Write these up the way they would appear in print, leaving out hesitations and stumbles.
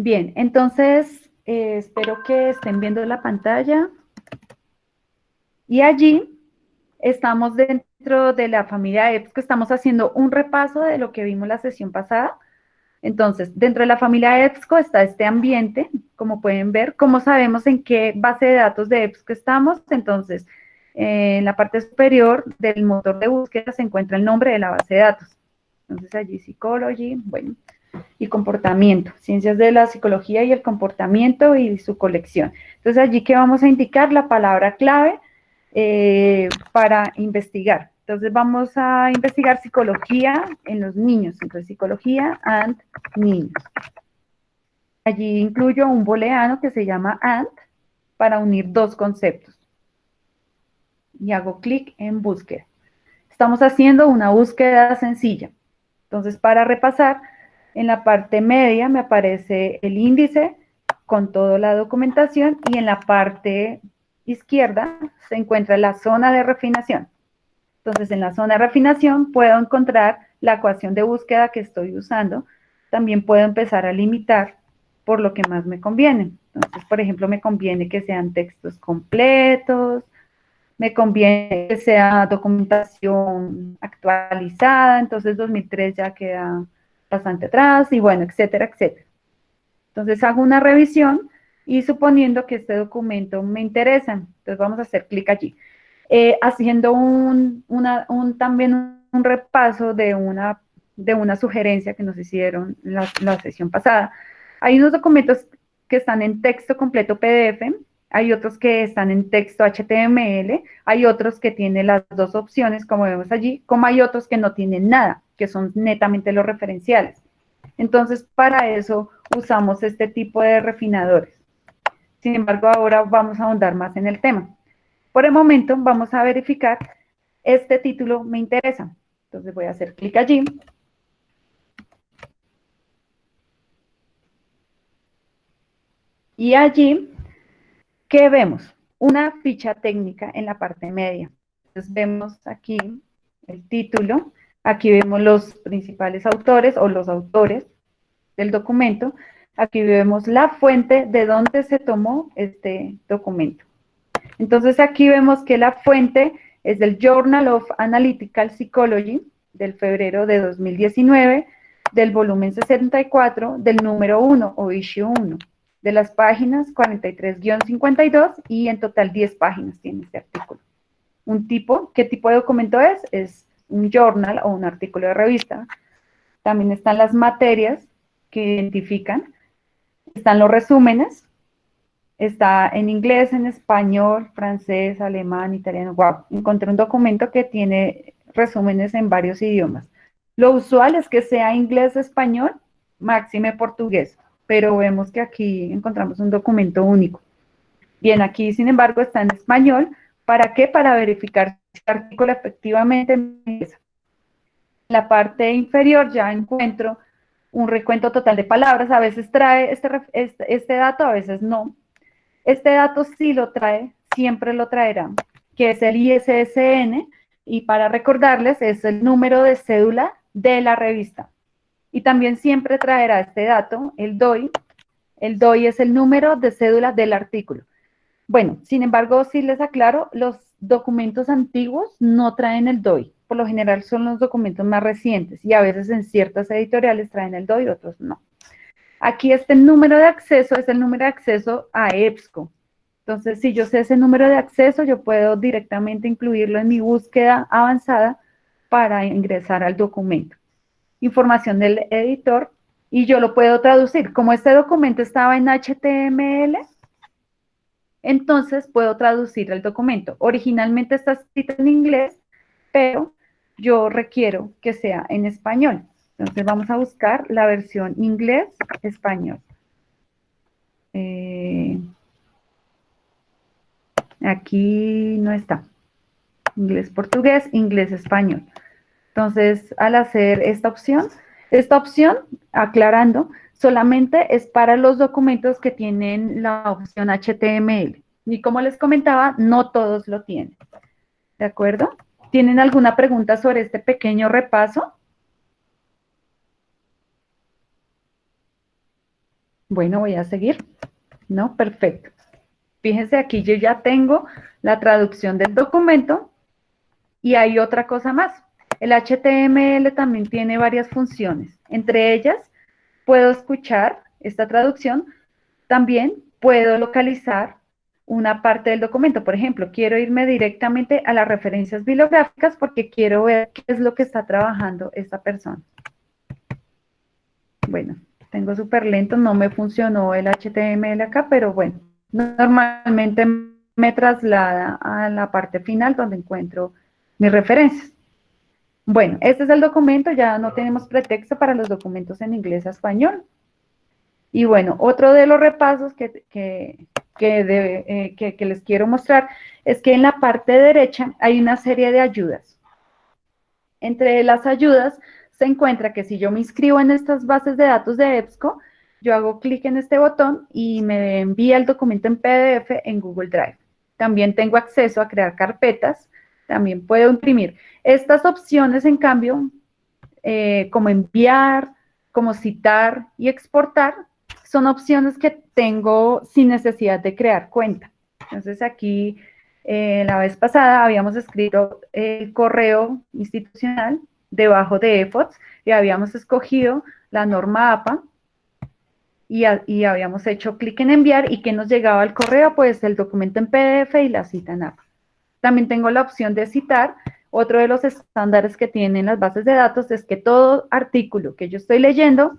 Bien, entonces espero que estén viendo la pantalla y allí estamos dentro de la familia EBSCO, estamos haciendo un repaso de lo que vimos la sesión pasada. Entonces, dentro de la familia EBSCO está este ambiente, como pueden ver, cómo sabemos en qué base de datos de EBSCO estamos. Entonces, en la parte superior del motor de búsqueda se encuentra el nombre de la base de datos. Entonces, allí Psychology, bueno, y comportamiento, ciencias de la psicología y el comportamiento y su colección. Entonces, allí que vamos a indicar la palabra clave para investigar. Entonces vamos a investigar psicología en los niños, entonces psicología and niños. Allí incluyo un booleano que se llama and para unir dos conceptos. Y hago clic en búsqueda. Estamos haciendo una búsqueda sencilla. Entonces, para repasar, en la parte media me aparece el índice con toda la documentación y en la parte izquierda se encuentra la zona de refinación. Entonces, en la zona de refinación puedo encontrar la ecuación de búsqueda que estoy usando. También puedo empezar a limitar por lo que más me conviene. Entonces, por ejemplo, me conviene que sean textos completos, me conviene que sea documentación actualizada, entonces 2003 ya queda bastante atrás, y bueno, etcétera, etcétera. Entonces hago una revisión y suponiendo que este documento me interesa, entonces vamos a hacer clic allí. Haciendo también un repaso de una sugerencia que nos hicieron la sesión pasada. Hay unos documentos que están en texto completo PDF, hay otros que están en texto HTML, hay otros que tienen las dos opciones, como vemos allí, como hay otros que no tienen nada, que son netamente los referenciales. Entonces, para eso usamos este tipo de refinadores. Sin embargo, ahora vamos a ahondar más en el tema. Por el momento, vamos a verificar, este título me interesa. Entonces voy a hacer clic allí. Y allí, ¿qué vemos? Una ficha técnica en la parte media. Entonces vemos aquí el título, aquí vemos los principales autores o los autores del documento, aquí vemos la fuente de donde se tomó este documento. Entonces aquí vemos que la fuente es del Journal of Analytical Psychology del febrero de 2019, del volumen 64, del número 1 o issue 1, de las páginas 43-52 y en total 10 páginas tiene este artículo. ¿Qué tipo de documento es? Es un journal o un artículo de revista. También están las materias que identifican, están los resúmenes, está en inglés, en español, francés, alemán, italiano. Wow, encontré un documento que tiene resúmenes en varios idiomas. Lo usual es que sea inglés, español, máxime portugués, pero vemos que aquí encontramos un documento único. Bien, aquí sin embargo está en español. ¿Para qué? Para verificar si el artículo efectivamente empieza. En la parte inferior ya encuentro un recuento total de palabras. A veces trae este dato, a veces no. Este dato sí lo trae, siempre lo traerá, que es el ISSN, y para recordarles es el número de cédula de la revista. Y también siempre traerá este dato, el DOI. El DOI es el número de cédula del artículo. Bueno, sin embargo, sí les aclaro, los documentos antiguos no traen el DOI. Por lo general son los documentos más recientes y a veces en ciertas editoriales traen el DOI, otros no. Aquí este número de acceso es el número de acceso a EBSCO. Entonces, si yo sé ese número de acceso, yo puedo directamente incluirlo en mi búsqueda avanzada para ingresar al documento. Información del editor y yo lo puedo traducir. Como este documento estaba en HTML, entonces puedo traducir el documento. Originalmente está escrito en inglés, pero yo requiero que sea en español. Entonces vamos a buscar la versión inglés-español. Aquí no está. Inglés-portugués, inglés-español. Entonces, al hacer esta opción, aclarando, solamente es para los documentos que tienen la opción HTML. Y como les comentaba, no todos lo tienen. ¿De acuerdo? ¿Tienen alguna pregunta sobre este pequeño repaso? Bueno, voy a seguir. ¿No? Perfecto. Fíjense, aquí yo ya tengo la traducción del documento y hay otra cosa más. El HTML también tiene varias funciones. Entre ellas, puedo escuchar esta traducción. También puedo localizar una parte del documento. Por ejemplo, quiero irme directamente a las referencias bibliográficas porque quiero ver qué es lo que está trabajando esta persona. Bueno, tengo súper lento, no me funcionó el HTML acá, pero bueno, normalmente me traslada a la parte final donde encuentro mis referencias. Bueno, este es el documento, ya no tenemos pretexto para los documentos en inglés a español. Y bueno, otro de los repasos que les quiero mostrar es que en la parte derecha hay una serie de ayudas. Entre las ayudas se encuentra que si yo me inscribo en estas bases de datos de EBSCO, yo hago clic en este botón y me envía el documento en PDF en Google Drive. También tengo acceso a crear carpetas, también puedo imprimir. Estas opciones, en cambio, como enviar, como citar y exportar, son opciones que tengo sin necesidad de crear cuenta. Entonces aquí, la vez pasada habíamos escrito el correo institucional debajo de EFOTS y habíamos escogido la norma APA y habíamos hecho clic en enviar y que nos llegaba al correo, pues el documento en PDF y la cita en APA. También tengo la opción de citar. Otro de los estándares que tienen las bases de datos es que todo artículo que yo estoy leyendo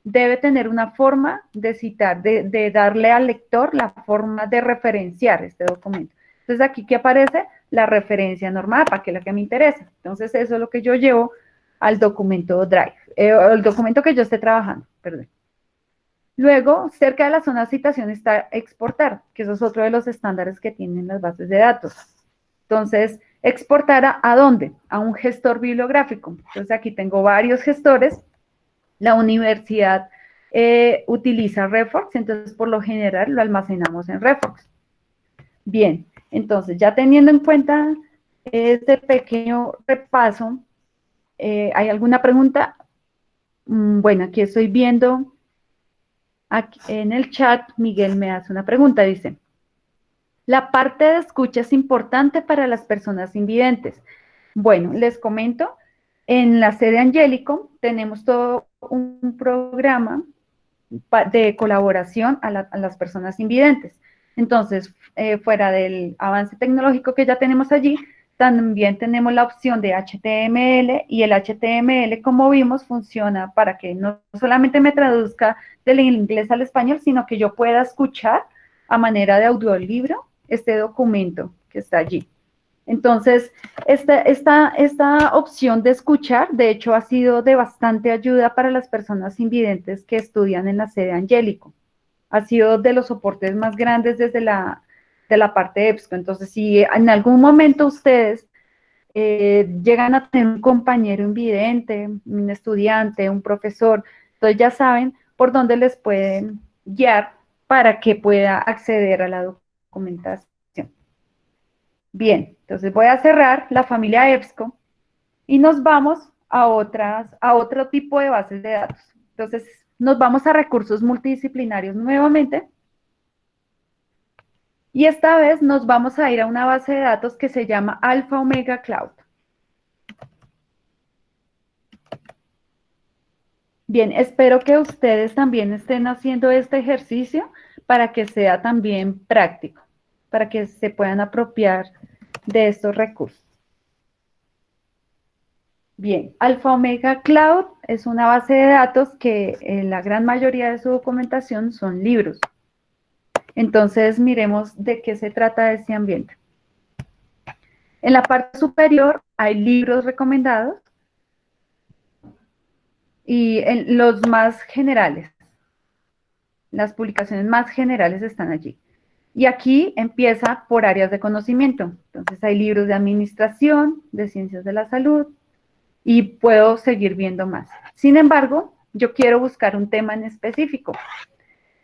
debe tener una forma de citar, de darle al lector la forma de referenciar este documento. Entonces aquí que aparece la referencia normal, para que es la que me interesa. Entonces eso es lo que yo llevo al documento Drive, el documento que yo esté trabajando, perdón. Luego, cerca de la zona de citación está exportar, que eso es otro de los estándares que tienen las bases de datos. Entonces, exportar ¿a dónde? A un gestor bibliográfico. Entonces, aquí tengo varios gestores. La universidad utiliza Refox, entonces por lo general lo almacenamos en Refox. Bien, entonces ya teniendo en cuenta este pequeño repaso, ¿hay alguna pregunta? Bueno, aquí estoy viendo, aquí en el chat, Miguel me hace una pregunta, dice, la parte de escucha es importante para las personas invidentes. Bueno, les comento, en la sede Angélico tenemos todo un programa de colaboración a las personas invidentes. Entonces, fuera del avance tecnológico que ya tenemos allí, también tenemos la opción de HTML y el HTML, como vimos, funciona para que no solamente me traduzca del inglés al español, sino que yo pueda escuchar a manera de audiolibro este documento que está allí. Entonces, esta opción de escuchar, de hecho, ha sido de bastante ayuda para las personas invidentes que estudian en la sede Angélico. Ha sido de los soportes más grandes desde de la parte de EBSCO. Entonces, si en algún momento ustedes llegan a tener un compañero invidente, un estudiante, un profesor, entonces ya saben por dónde les pueden guiar para que pueda acceder a la documentación. Bien, entonces voy a cerrar la familia EBSCO y nos vamos a otro tipo de bases de datos. Entonces, nos vamos a recursos multidisciplinarios nuevamente y esta vez nos vamos a ir a una base de datos que se llama Alpha Omega Cloud. Bien, espero que ustedes también estén haciendo este ejercicio para que sea también práctico, para que se puedan apropiar de estos recursos. Bien, Alpha Omega Cloud es una base de datos que la gran mayoría de su documentación son libros. Entonces, miremos de qué se trata este ambiente. En la parte superior hay libros recomendados y en los más generales, las publicaciones más generales están allí. Y aquí empieza por áreas de conocimiento. Entonces, hay libros de administración, de ciencias de la salud, y puedo seguir viendo más. Sin embargo, yo quiero buscar un tema en específico.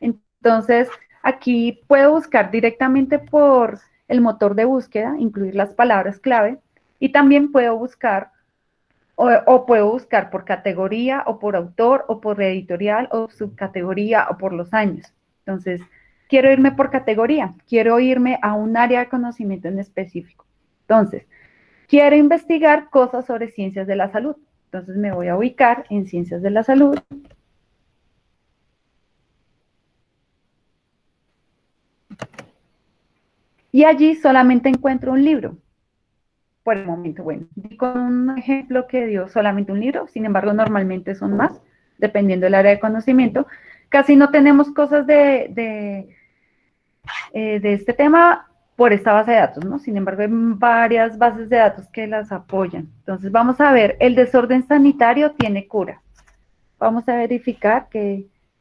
Entonces, aquí puedo buscar directamente por el motor de búsqueda, incluir las palabras clave, y también puedo buscar O puedo buscar por categoría o por autor o por editorial o subcategoría o por los años. Entonces, quiero irme por categoría, quiero irme a un área de conocimiento en específico. Entonces, quiero investigar cosas sobre ciencias de la salud. Entonces me voy a ubicar en ciencias de la salud. Y allí solamente encuentro un libro. Por el momento, bueno, con un ejemplo que dio solamente un libro, sin embargo, normalmente son más, dependiendo del área de conocimiento. Casi no tenemos cosas de este tema por esta base de datos, ¿no? Sin embargo, hay varias bases de datos que las apoyan. Entonces, vamos a ver, el desorden sanitario tiene cura. Vamos a verificar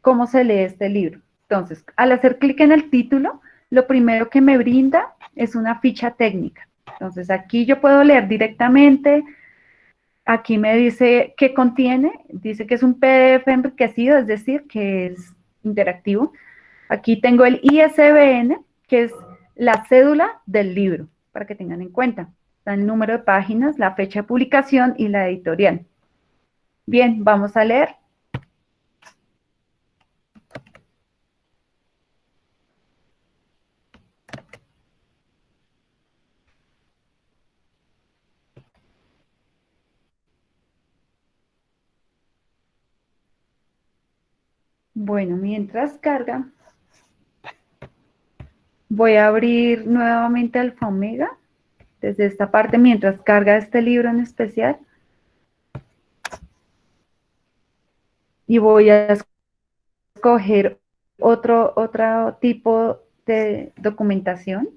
cómo se lee este libro. Entonces, al hacer clic en el título, lo primero que me brinda es una ficha técnica. Entonces, aquí yo puedo leer directamente. Aquí me dice qué contiene. Dice que es un PDF enriquecido, es decir, que es interactivo. Aquí tengo el ISBN, que es la cédula del libro, para que tengan en cuenta. Está el número de páginas, la fecha de publicación y la editorial. Bien, vamos a leer. Bueno, mientras carga, voy a abrir nuevamente Alfa Omega desde esta parte mientras carga este libro en especial y voy a escoger otro tipo de documentación.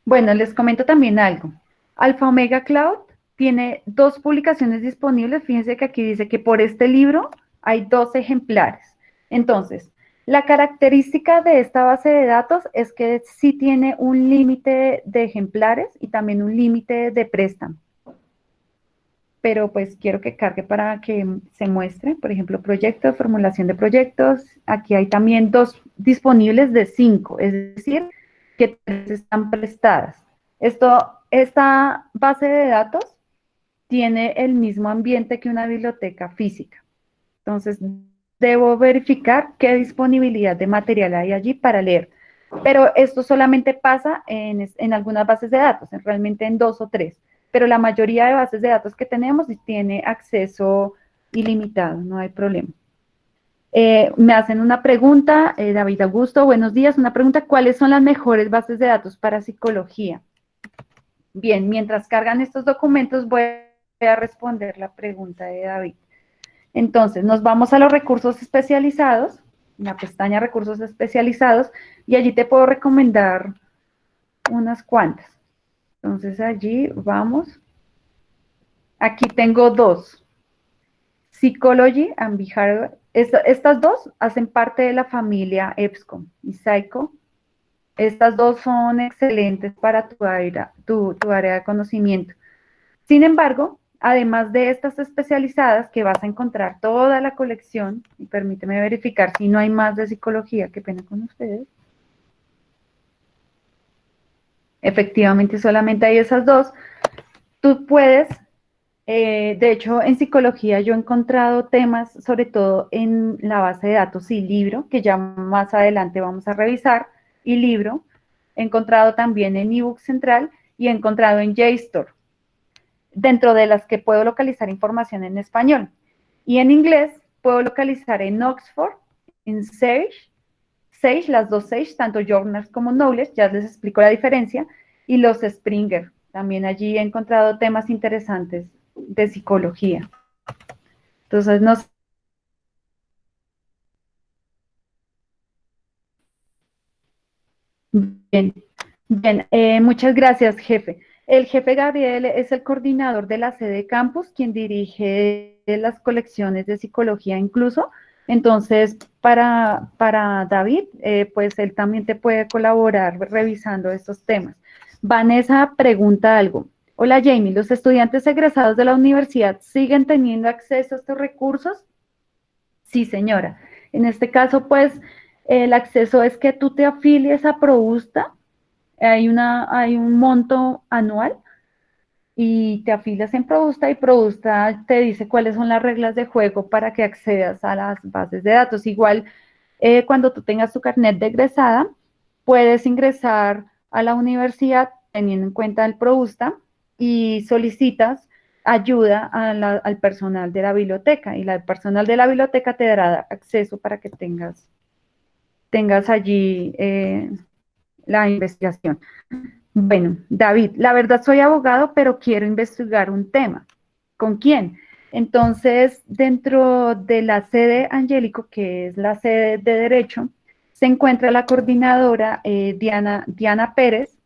Bueno, les comento también algo. Alfa Omega Cloud tiene dos publicaciones disponibles. Fíjense que aquí dice que por este libro hay dos ejemplares. Entonces, la característica de esta base de datos es que sí tiene un límite de ejemplares y también un límite de préstamo. Pero pues quiero que cargue para que se muestre, por ejemplo, proyectos, formulación de proyectos. Aquí hay también dos disponibles de 5, es decir, que 3 están prestadas. Esta base de datos tiene el mismo ambiente que una biblioteca física. Entonces, debo verificar qué disponibilidad de material hay allí para leer. Pero esto solamente pasa en algunas bases de datos, realmente en 2 o 3. Pero la mayoría de bases de datos que tenemos tiene acceso ilimitado, no hay problema. Me hacen una pregunta, David Augusto, buenos días, una pregunta, ¿cuáles son las mejores bases de datos para psicología? Bien, mientras cargan estos documentos voy a responder la pregunta de David. Entonces, nos vamos a los recursos especializados, la pestaña recursos especializados, y allí te puedo recomendar unas cuantas. Entonces, allí vamos. Aquí tengo dos. Psychology and Behavior. Estas dos hacen parte de la familia EBSCO y Psycho. Estas dos son excelentes para tu área de conocimiento. Sin embargo, además de estas especializadas, que vas a encontrar toda la colección, y permíteme verificar si no hay más de psicología, qué pena con ustedes. Efectivamente, solamente hay esas dos. Tú puedes, de hecho, en psicología yo he encontrado temas, sobre todo en la base de datos y libro, que ya más adelante vamos a revisar, y libro. He encontrado también en eBook Central y he encontrado en JSTOR, dentro de las que puedo localizar información en español. Y en inglés puedo localizar en Oxford, en Sage, las dos Sage, tanto Journals como Knowledge, ya les explico la diferencia, y los Springer. También allí he encontrado temas interesantes de psicología. Entonces, no sé. Bien, bien, muchas gracias, jefe. El jefe Gabriel es el coordinador de la sede campus, quien dirige las colecciones de psicología incluso. Entonces, para David, pues él también te puede colaborar revisando estos temas. Vanessa pregunta algo. Hola Jamie, ¿los estudiantes egresados de la universidad siguen teniendo acceso a estos recursos? Sí, señora. En este caso, pues, el acceso es que tú te afilies a Prousta. Hay un monto anual y te afilias en Produsta y Produsta te dice cuáles son las reglas de juego para que accedas a las bases de datos. Igual, cuando tú tengas tu carnet de egresada, puedes ingresar a la universidad teniendo en cuenta el Produsta y solicitas ayuda al personal de la biblioteca y el personal de la biblioteca te dará acceso para que tengas allí la investigación. Bueno, David, la verdad soy abogado, pero quiero investigar un tema. ¿Con quién? Entonces, dentro de la sede Angélico, que es la sede de Derecho, se encuentra la coordinadora Diana Pérez.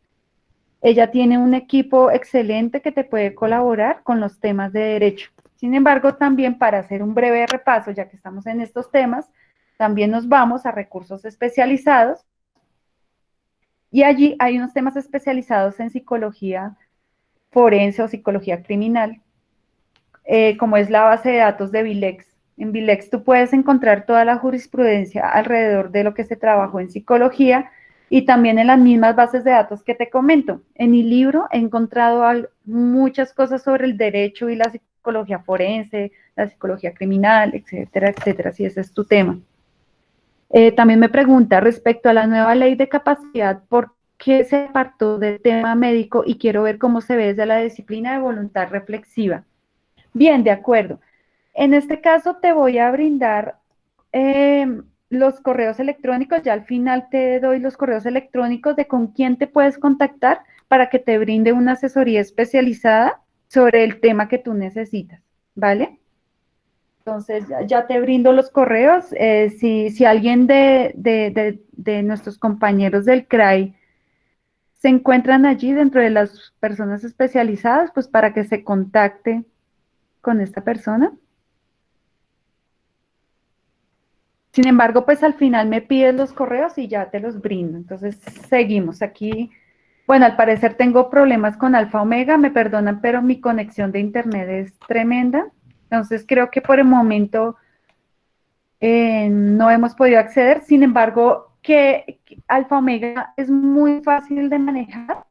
Ella tiene un equipo excelente que te puede colaborar con los temas de derecho. Sin embargo, también para hacer un breve repaso, ya que estamos en estos temas, también nos vamos a recursos especializados y allí hay unos temas especializados en psicología forense o psicología criminal, como es la base de datos de Vilex. En Vilex tú puedes encontrar toda la jurisprudencia alrededor de lo que se trabajó en psicología y también en las mismas bases de datos que te comento. En mi libro he encontrado muchas cosas sobre el derecho y la psicología forense, la psicología criminal, etcétera, etcétera, si ese es tu tema. También me pregunta respecto a la nueva ley de capacidad, ¿por qué se apartó del tema médico? Y quiero ver cómo se ve desde la disciplina de voluntad reflexiva. Bien, de acuerdo. En este caso te voy a brindar los correos electrónicos, ya al final te doy los correos electrónicos de con quién te puedes contactar para que te brinde una asesoría especializada sobre el tema que tú necesitas, ¿vale? Entonces, ya te brindo los correos. Si alguien de nuestros compañeros del CRAI se encuentran allí dentro de las personas especializadas, pues para que se contacte con esta persona. Sin embargo, pues al final me pides los correos y ya te los brindo. Entonces, seguimos aquí. Bueno, al parecer tengo problemas con Alfa Omega, me perdonan, pero mi conexión de internet es tremenda. Entonces, creo que por el momento no hemos podido acceder. Sin embargo, que Alfa Omega es muy fácil de manejar.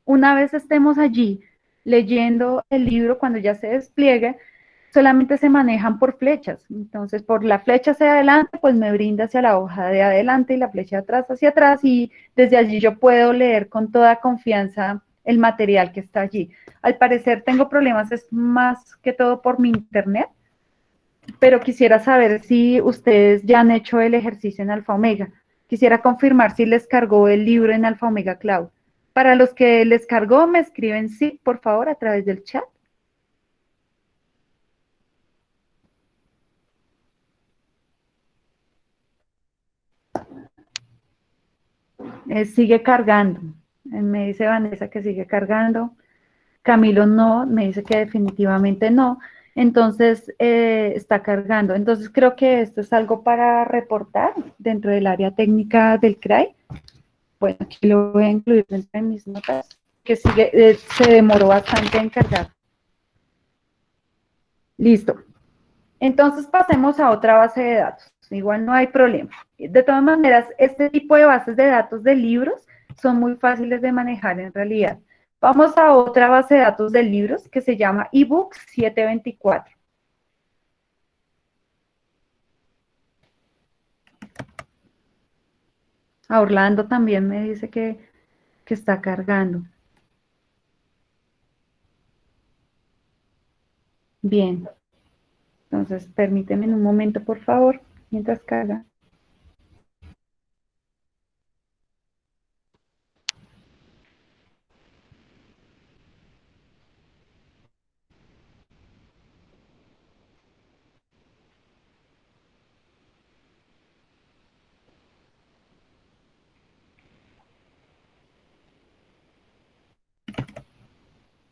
Una vez estemos allí leyendo el libro, cuando ya se despliegue, solamente se manejan por flechas. Entonces, por la flecha hacia adelante, pues me brinda hacia la hoja de adelante y la flecha de atrás hacia atrás y desde allí yo puedo leer con toda confianza el material que está allí. Al parecer tengo problemas, es más que todo por mi internet, pero quisiera saber si ustedes ya han hecho el ejercicio en Alfa Omega. Quisiera confirmar si les cargó el libro en Alfa Omega Cloud. Para los que les cargó, me escriben sí, por favor, a través del chat. Sigue cargando. Me dice Vanessa que sigue cargando. Camilo no, me dice que definitivamente no. Entonces, está cargando. Entonces, creo que esto es algo para reportar dentro del área técnica del CRAI. Bueno, aquí lo voy a incluir dentro de mis notas, que sigue, se demoró bastante en cargar. Listo. Entonces pasemos a otra base de datos. Igual no hay problema. De todas maneras, este tipo de bases de datos de libros son muy fáciles de manejar en realidad. Vamos a otra base de datos de libros que se llama eBooks 724. A Orlando también me dice que está cargando. Bien. Entonces, permíteme un momento, por favor, mientras carga.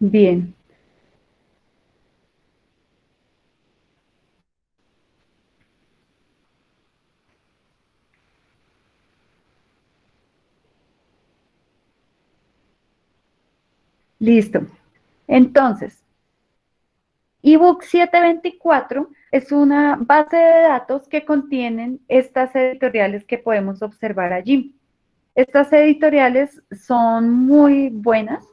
Bien. Listo. Entonces, ebook 724 es una base de datos que contienen estas editoriales que podemos observar allí. Estas editoriales son muy buenas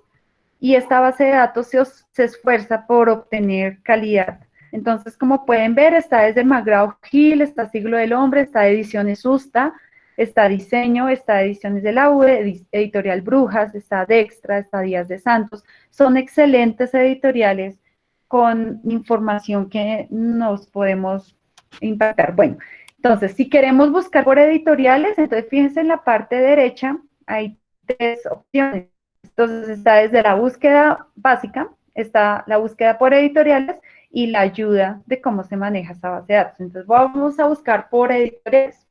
y esta base de datos se esfuerza por obtener calidad. Entonces, como pueden ver, está desde McGraw-Hill, está Siglo del Hombre, está Ediciones Susta, está Diseño, está Ediciones de la UE, Editorial Brujas, está Dextra, está Díaz de Santos. Son excelentes editoriales con información que nos podemos impactar. Bueno, entonces, si queremos buscar por editoriales, entonces fíjense en la parte derecha, hay 3 opciones. Entonces está desde la búsqueda básica, está la búsqueda por editoriales y la ayuda de cómo se maneja esa base de datos. Entonces vamos a buscar por editoriales.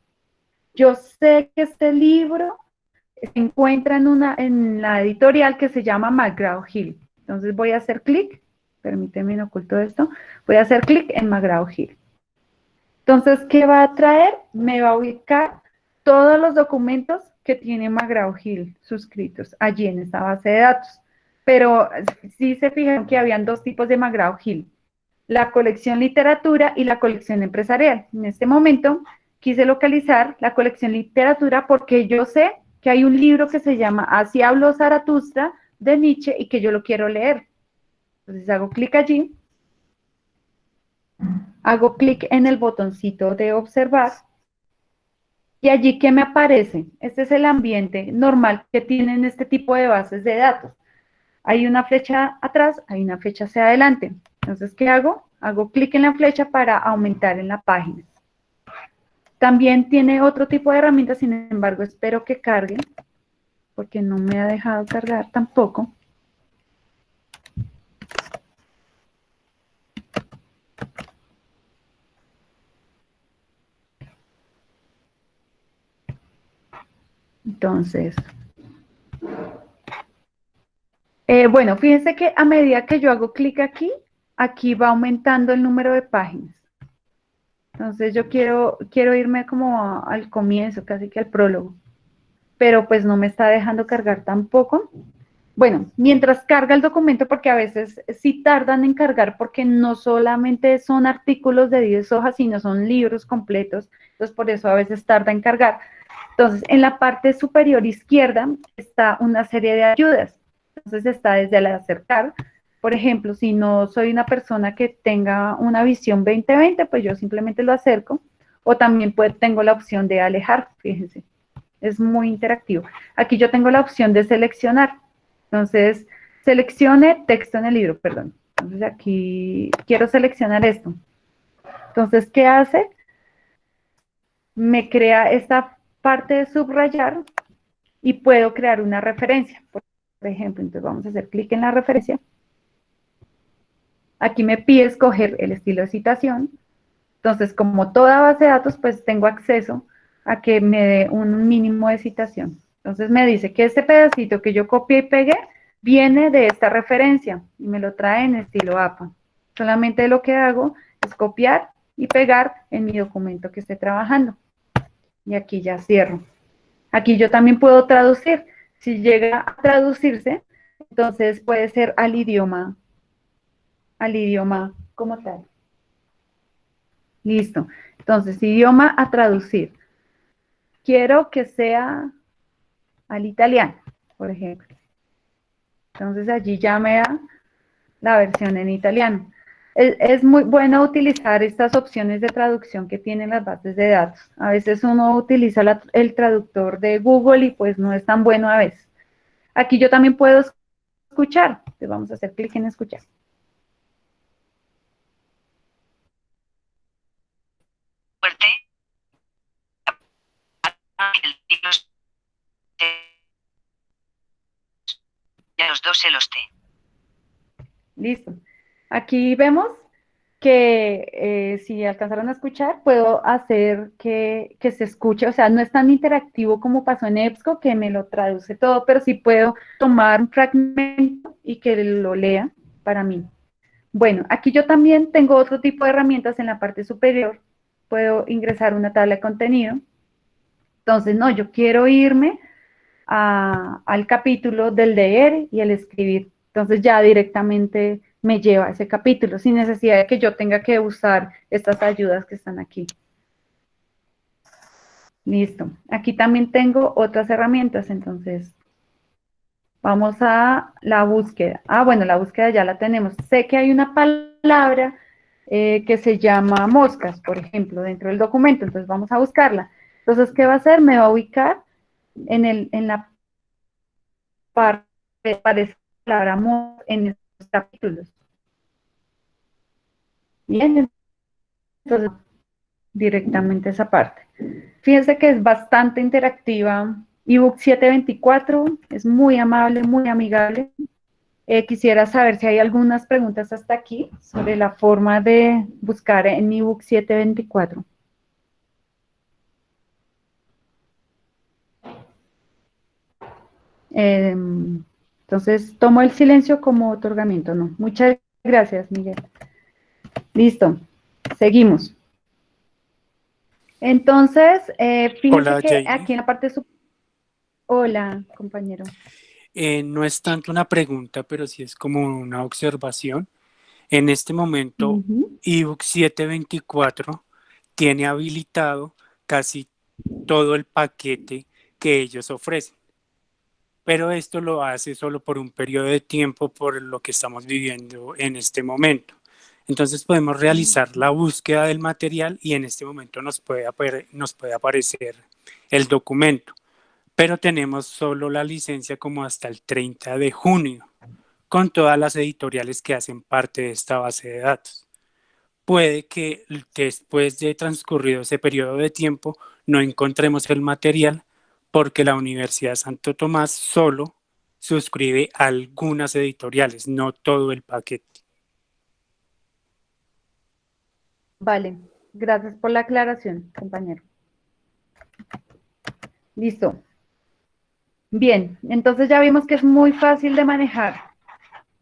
Yo sé que este libro se encuentra en la editorial que se llama McGraw-Hill. Entonces voy a hacer clic, permíteme, no oculto esto, voy a hacer clic en McGraw-Hill. Entonces, ¿qué va a traer? Me va a ubicar todos los documentos que tiene McGraw-Hill suscritos allí en esta base de datos. Pero sí se fijaron que habían 2 tipos de McGraw-Hill, la colección literatura y la colección empresarial. En este momento quise localizar la colección literatura porque yo sé que hay un libro que se llama Así habló Zaratustra de Nietzsche y que yo lo quiero leer. Entonces hago clic allí, hago clic en el botoncito de observar y allí ¿qué me aparece? Este es el ambiente normal que tienen este tipo de bases de datos. Hay una flecha atrás, hay una flecha hacia adelante. Entonces, ¿qué hago? Hago clic en la flecha para aumentar en la página. También tiene otro tipo de herramientas, sin embargo, espero que cargue, porque no me ha dejado cargar tampoco. Entonces, bueno, fíjense que a medida que yo hago clic aquí, aquí va aumentando el número de páginas. Entonces yo quiero irme como al comienzo, casi que al prólogo, pero pues no me está dejando cargar tampoco. Bueno, mientras carga el documento, porque a veces sí tardan en cargar, porque no solamente son artículos de 10 hojas, sino son libros completos, entonces por eso a veces tarda en cargar. Entonces, en la parte superior izquierda está una serie de ayudas. Entonces está desde el acercar. Por ejemplo, si no soy una persona que tenga una visión 20/20, pues yo simplemente lo acerco. O también tengo la opción de alejar, fíjense. Es muy interactivo. Aquí yo tengo la opción de seleccionar. Entonces, seleccione texto en el libro, perdón. Entonces aquí quiero seleccionar esto. Entonces, ¿qué hace? Me crea esta parte de subrayar y puedo crear una referencia. Por ejemplo, entonces vamos a hacer clic en la referencia. Aquí me pide escoger el estilo de citación. Entonces, como toda base de datos, pues tengo acceso a que me dé un mínimo de citación. Entonces me dice que este pedacito que yo copié y pegué viene de esta referencia y me lo trae en estilo APA. Solamente lo que hago es copiar y pegar en mi documento que esté trabajando. Y aquí ya cierro. Aquí yo también puedo traducir. Si llega a traducirse, entonces puede ser al idioma como tal. Listo. Entonces, idioma a traducir. Quiero que sea al italiano, por ejemplo. Entonces allí ya me da la versión en italiano. Es muy bueno utilizar estas opciones de traducción que tienen las bases de datos. A veces uno utiliza el traductor de Google y pues no es tan bueno a veces. Aquí yo también puedo escuchar. Entonces vamos a hacer clic en escuchar. Fuerte. Ya los dos se los té. Listo. Aquí vemos que si alcanzaron a escuchar, puedo hacer que se escuche, o sea, no es tan interactivo como pasó en EBSCO, que me lo traduce todo, pero sí puedo tomar un fragmento y que lo lea para mí. Bueno, aquí yo también tengo otro tipo de herramientas en la parte superior. Puedo ingresar una tabla de contenido. Entonces, no, yo quiero irme al capítulo del leer y el escribir. Entonces ya directamente me lleva a ese capítulo sin necesidad de que yo tenga que usar estas ayudas que están aquí. Listo. Aquí también tengo otras herramientas, entonces vamos a la búsqueda. Ah, bueno, la búsqueda ya la tenemos. Sé que hay una palabra que se llama moscas, por ejemplo, dentro del documento, entonces vamos a buscarla. Entonces, ¿qué va a hacer? Me va a ubicar en la parte que aparece la palabra moscas en estos capítulos. Bien, entonces directamente esa parte. Fíjense que es bastante interactiva. ebook 724 es muy amable, muy amigable. Quisiera saber si hay algunas preguntas hasta aquí sobre la forma de buscar en ebook 724. Entonces, tomo el silencio como otorgamiento, ¿no? Muchas gracias, Miguel. Listo, seguimos. Entonces, fíjense Hola, que Jamie. aquí en la parte Hola, compañero. No es tanto una pregunta, pero sí es como una observación. En este momento, Ujú. ebook 724 tiene habilitado casi todo el paquete que ellos ofrecen, pero esto lo hace solo por un periodo de tiempo por lo que estamos viviendo en este momento. Entonces podemos realizar la búsqueda del material y en este momento nos puede aparecer el documento, pero tenemos solo la licencia como hasta el 30 de junio, con todas las editoriales que hacen parte de esta base de datos. Puede que después de transcurrido ese periodo de tiempo no encontremos el material porque la Universidad de Santo Tomás solo suscribe a algunas editoriales, no todo el paquete. Vale, gracias por la aclaración, compañero. Listo. Bien, entonces ya vimos que es muy fácil de manejar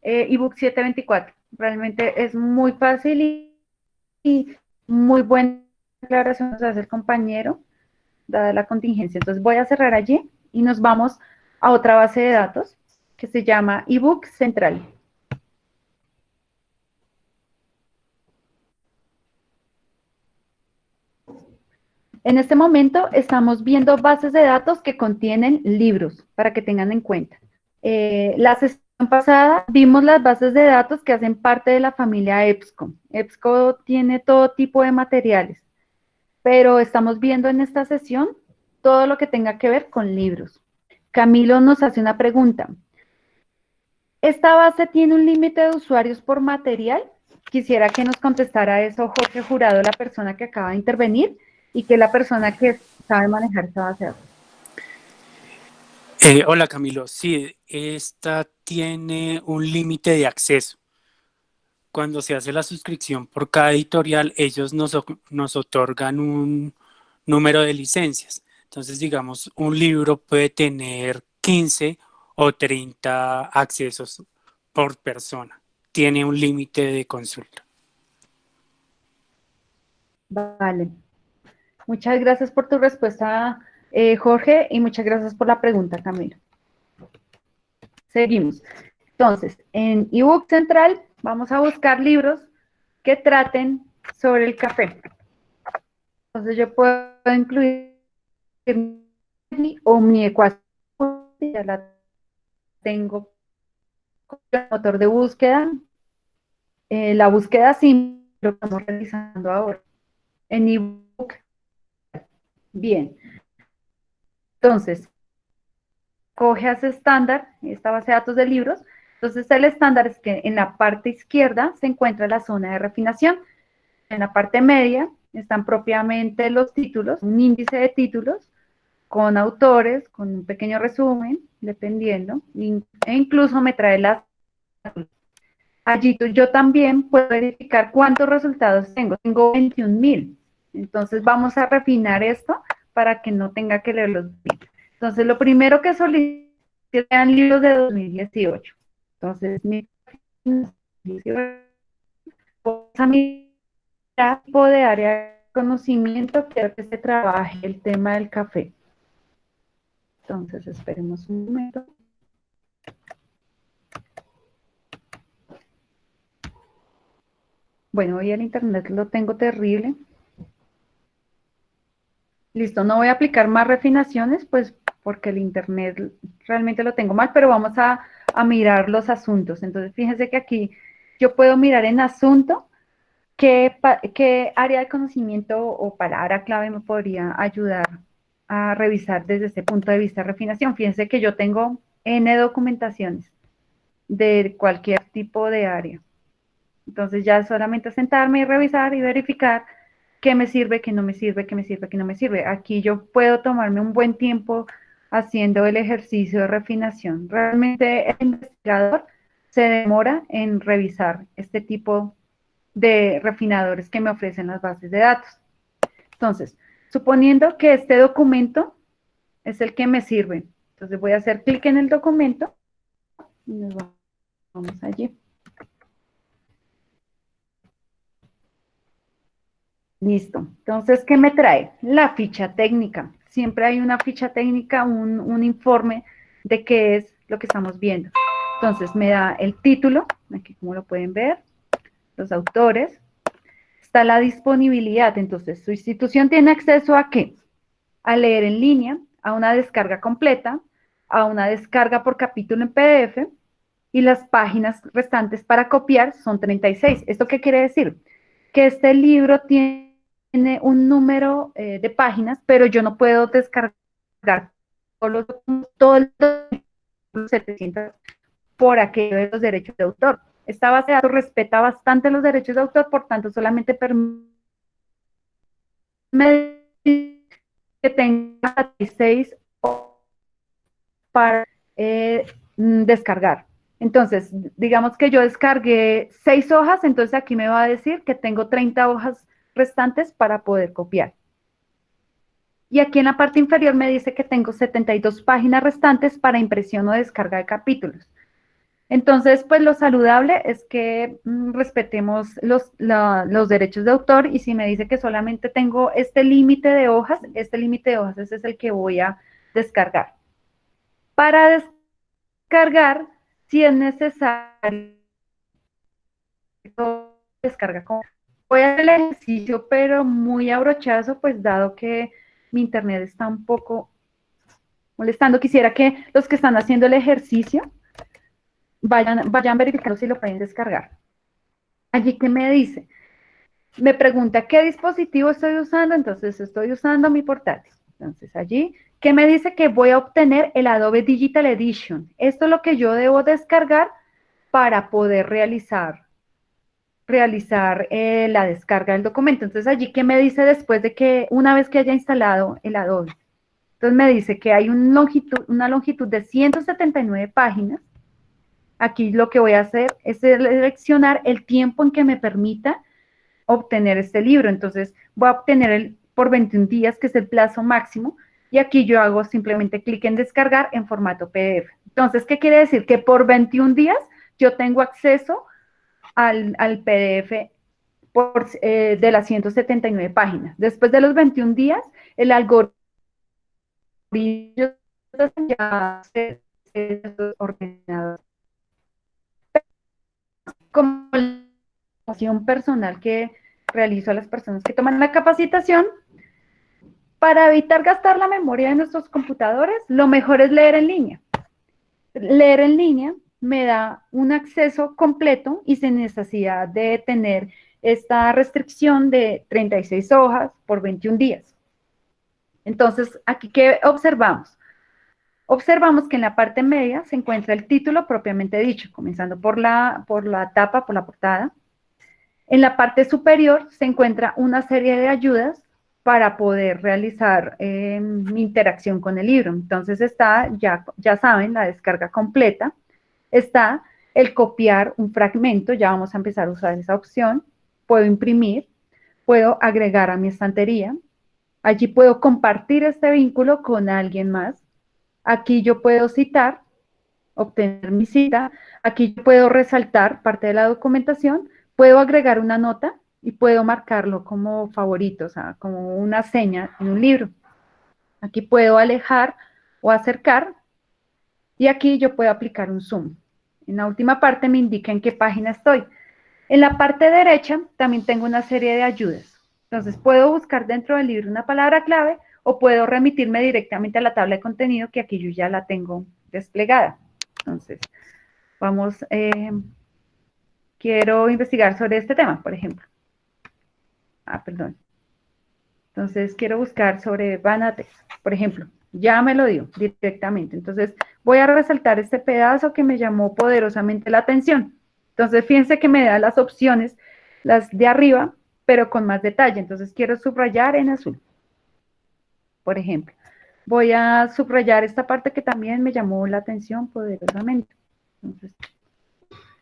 ebook 724. Realmente es muy fácil y muy buena aclaración nos hace el compañero, dada la contingencia. Entonces voy a cerrar allí y nos vamos a otra base de datos que se llama ebook central. En este momento estamos viendo bases de datos que contienen libros, para que tengan en cuenta. La sesión pasada vimos las bases de datos que hacen parte de la familia EBSCO. EBSCO tiene todo tipo de materiales, pero estamos viendo en esta sesión todo lo que tenga que ver con libros. Camilo nos hace una pregunta. ¿Esta base tiene un límite de usuarios por material? Quisiera que nos contestara eso Jorge Jurado, la persona que acaba de intervenir y que es la persona que sabe manejar esta base de datos. Hola Camilo, sí, esta tiene un límite de acceso. Cuando se hace la suscripción por cada editorial, ellos nos otorgan un número de licencias. Entonces, digamos, un libro puede tener 15 o 30 accesos por persona. Tiene un límite de consulta. Vale. Muchas gracias por tu respuesta, Jorge, y muchas gracias por la pregunta, Camilo. Seguimos. Entonces, en ebook central vamos a buscar libros que traten sobre el café. Entonces yo puedo incluir o mi ecuación, ya la tengo con el motor de búsqueda. La búsqueda simple lo estamos realizando ahora en ebook. Bien, entonces coge ese estándar, esta base de datos de libros. Entonces el estándar es que en la parte izquierda se encuentra la zona de refinación. En la parte media están propiamente los títulos, un índice de títulos con autores, con un pequeño resumen, dependiendo, e incluso me trae las... Allí yo también puedo verificar cuántos resultados tengo. Tengo 21,000. Entonces vamos a refinar esto para que no tenga que leerlos bien. Entonces lo primero que solicito sean libros de 2018. Entonces mi vamos a mirar tipo de área de conocimiento, quiero que se trabaje el tema del café. Entonces esperemos un momento. Bueno, hoy el internet lo tengo terrible. Listo, no voy a aplicar más refinaciones, pues porque el internet realmente lo tengo mal, pero vamos a mirar los asuntos. Entonces, fíjense que aquí yo puedo mirar en asunto qué área de conocimiento o palabra clave me podría ayudar a revisar desde ese punto de vista de refinación. Fíjense que yo tengo N documentaciones de cualquier tipo de área. Entonces ya solamente sentarme y revisar y verificar qué me sirve, qué no me sirve, qué me sirve, qué no me sirve. Aquí yo puedo tomarme un buen tiempo haciendo el ejercicio de refinación. Realmente el investigador se demora en revisar este tipo de refinadores que me ofrecen las bases de datos. Entonces, suponiendo que este documento es el que me sirve, entonces voy a hacer clic en el documento y nos vamos allí. Listo. Entonces, ¿qué me trae? La ficha técnica. Siempre hay una ficha técnica, un informe de qué es lo que estamos viendo. Entonces, me da el título, aquí como lo pueden ver, los autores. Está la disponibilidad. Entonces, su institución tiene acceso a qué? A leer en línea, a una descarga completa, a una descarga por capítulo en PDF y las páginas restantes para copiar son 36. ¿Esto qué quiere decir? Que este libro tiene un número de páginas, pero yo no puedo descargar todo el 700 por aquello de los derechos de autor. Esta base de datos respeta bastante los derechos de autor, por tanto, solamente permite que tenga 6 para descargar. Entonces, digamos que yo descargué 6 hojas, entonces aquí me va a decir que tengo 30 hojas restantes para poder copiar. Y aquí en la parte inferior me dice que tengo 72 páginas restantes para impresión o descarga de capítulos. Entonces, pues lo saludable es que respetemos los derechos de autor y si me dice que solamente tengo este límite de hojas, ese es el que voy a descargar. Para descargar, si es necesario, descarga con... Voy a hacer el ejercicio, pero muy abrochazo, pues dado que mi internet está un poco molestando, quisiera que los que están haciendo el ejercicio vayan verificando si lo pueden descargar. Allí que me dice, me pregunta qué dispositivo estoy usando, entonces estoy usando mi portátil. Entonces allí, ¿qué me dice? Que voy a obtener el Adobe Digital Edition. Esto es lo que yo debo descargar para poder realizar la descarga del documento. Entonces allí, ¿qué me dice después de que una vez que haya instalado el Adobe? Entonces me dice que hay una longitud de 179 páginas. Aquí lo que voy a hacer es seleccionar el tiempo en que me permita obtener este libro. Entonces voy a obtener por 21 días, que es el plazo máximo, y aquí yo hago simplemente clic en descargar en formato PDF. Entonces, ¿qué quiere decir? Que por 21 días yo tengo acceso al PDF de las 179 páginas. Después de los 21 días, el algoritmo ya se ordenado como la información personal que realizo a las personas que toman la capacitación. Para evitar gastar la memoria de nuestros computadores, lo mejor es leer en línea. Leer en línea me da un acceso completo y sin necesidad de tener esta restricción de 36 hojas por 21 días. Entonces, aquí, ¿qué observamos? Observamos que en la parte media se encuentra el título propiamente dicho, comenzando por la tapa, por la portada. En la parte superior se encuentra una serie de ayudas para poder realizar mi interacción con el libro. Entonces está, ya saben, la descarga completa. Está el copiar un fragmento, ya vamos a empezar a usar esa opción. Puedo imprimir, puedo agregar a mi estantería. Allí puedo compartir este vínculo con alguien más. Aquí yo puedo citar, obtener mi cita. Aquí yo puedo resaltar parte de la documentación. Puedo agregar una nota y puedo marcarlo como favorito, o sea, como una seña en un libro. Aquí puedo alejar o acercar y aquí yo puedo aplicar un zoom. En la última parte me indica en qué página estoy. En la parte derecha también tengo una serie de ayudas. Entonces puedo buscar dentro del libro una palabra clave o puedo remitirme directamente a la tabla de contenido que aquí yo ya la tengo desplegada. Entonces, vamos, quiero investigar sobre este tema, por ejemplo. Perdón. Entonces, quiero buscar sobre Banatex, por ejemplo. Ya me lo dio directamente. Entonces, voy a resaltar este pedazo que me llamó poderosamente la atención. Entonces, fíjense que me da las opciones, las de arriba, pero con más detalle. Entonces, quiero subrayar en azul, por ejemplo. Voy a subrayar esta parte que también me llamó la atención poderosamente. Entonces,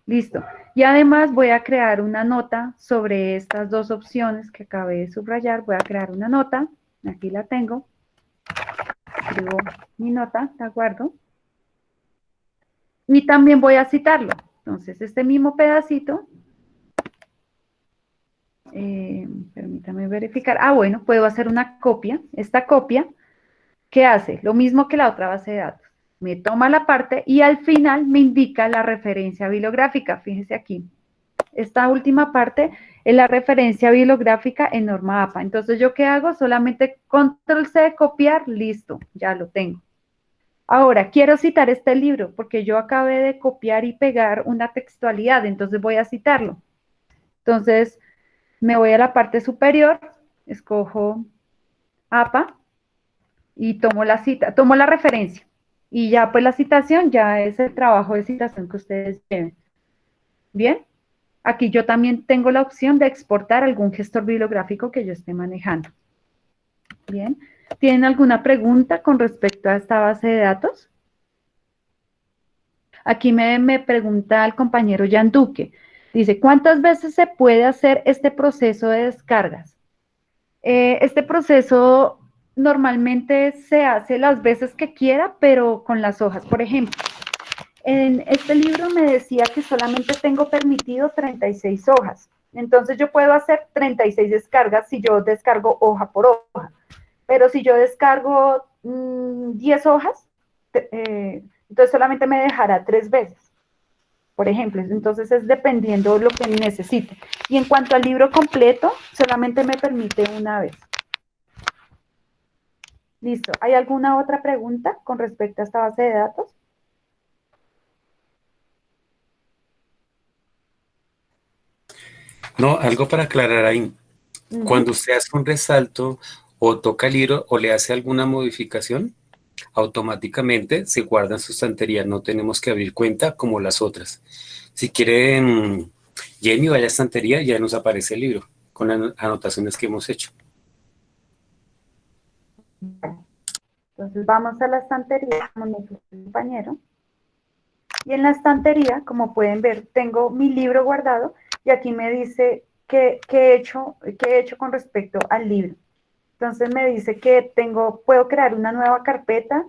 listo. Y además voy a crear una nota sobre estas dos opciones que acabé de subrayar. Voy a crear una nota. Aquí la tengo. Escribo mi nota, la guardo. Y también voy a citarlo. Entonces, este mismo pedacito, permítame verificar. Bueno, puedo hacer una copia. Esta copia, ¿qué hace? Lo mismo que la otra base de datos. Me toma la parte y al final me indica la referencia bibliográfica. Fíjense aquí. Esta última parte es la referencia bibliográfica en norma APA. Entonces, ¿yo qué hago? Solamente control C, copiar, listo, ya lo tengo. Ahora, quiero citar este libro porque yo acabé de copiar y pegar una textualidad, entonces voy a citarlo. Entonces, me voy a la parte superior, escojo APA y tomo la cita, tomo la referencia. Y ya pues la citación ya es el trabajo de citación que ustedes lleven. ¿Bien? Aquí yo también tengo la opción de exportar algún gestor bibliográfico que yo esté manejando. Bien. ¿Tienen alguna pregunta con respecto a esta base de datos? Aquí me pregunta el compañero Jan Duque. Dice, ¿cuántas veces se puede hacer este proceso de descargas? Este proceso normalmente se hace las veces que quiera, pero con las hojas. Por ejemplo, en este libro me decía que solamente tengo permitido 36 hojas. Entonces yo puedo hacer 36 descargas si yo descargo hoja por hoja. Pero si yo descargo 10 hojas, entonces solamente me dejará 3 veces. Por ejemplo, entonces es dependiendo de lo que necesite. Y en cuanto al libro completo, solamente me permite una vez. Listo. ¿Hay alguna otra pregunta con respecto a esta base de datos? No, algo para aclarar ahí. Cuando usted hace un resalto o toca el libro o le hace alguna modificación, automáticamente se guarda en su estantería. No tenemos que abrir cuenta como las otras. Si quieren, Jenny, vaya a la estantería y ya nos aparece el libro con las anotaciones que hemos hecho. Entonces vamos a la estantería, como nos dijo el compañero. Y en la estantería, como pueden ver, tengo mi libro guardado y aquí me dice qué he hecho con respecto al libro. Entonces me dice que puedo crear una nueva carpeta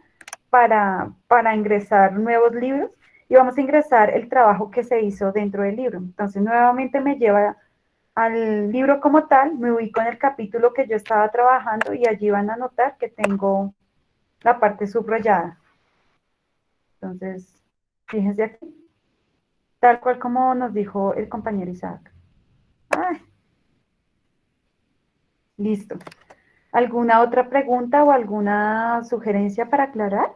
para ingresar nuevos libros y vamos a ingresar el trabajo que se hizo dentro del libro. Entonces nuevamente me lleva al libro como tal, me ubico en el capítulo que yo estaba trabajando y allí van a notar que tengo la parte subrayada. Entonces, fíjense aquí, tal cual como nos dijo el compañero Isaac. Listo. ¿Alguna otra pregunta o alguna sugerencia para aclarar?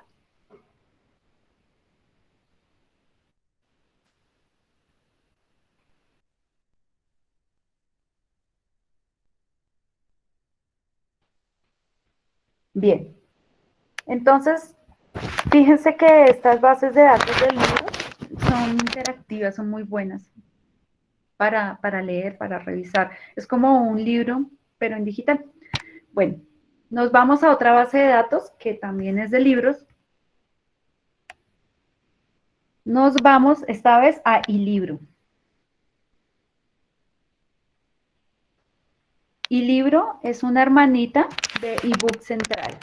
Bien. Entonces, fíjense que estas bases de datos del libro son interactivas, son muy buenas para leer, para revisar. Es como un libro, pero en digital. Bueno, nos vamos a otra base de datos que también es de libros. Nos vamos esta vez a iLibro. iLibro es una hermanita de eBook Central.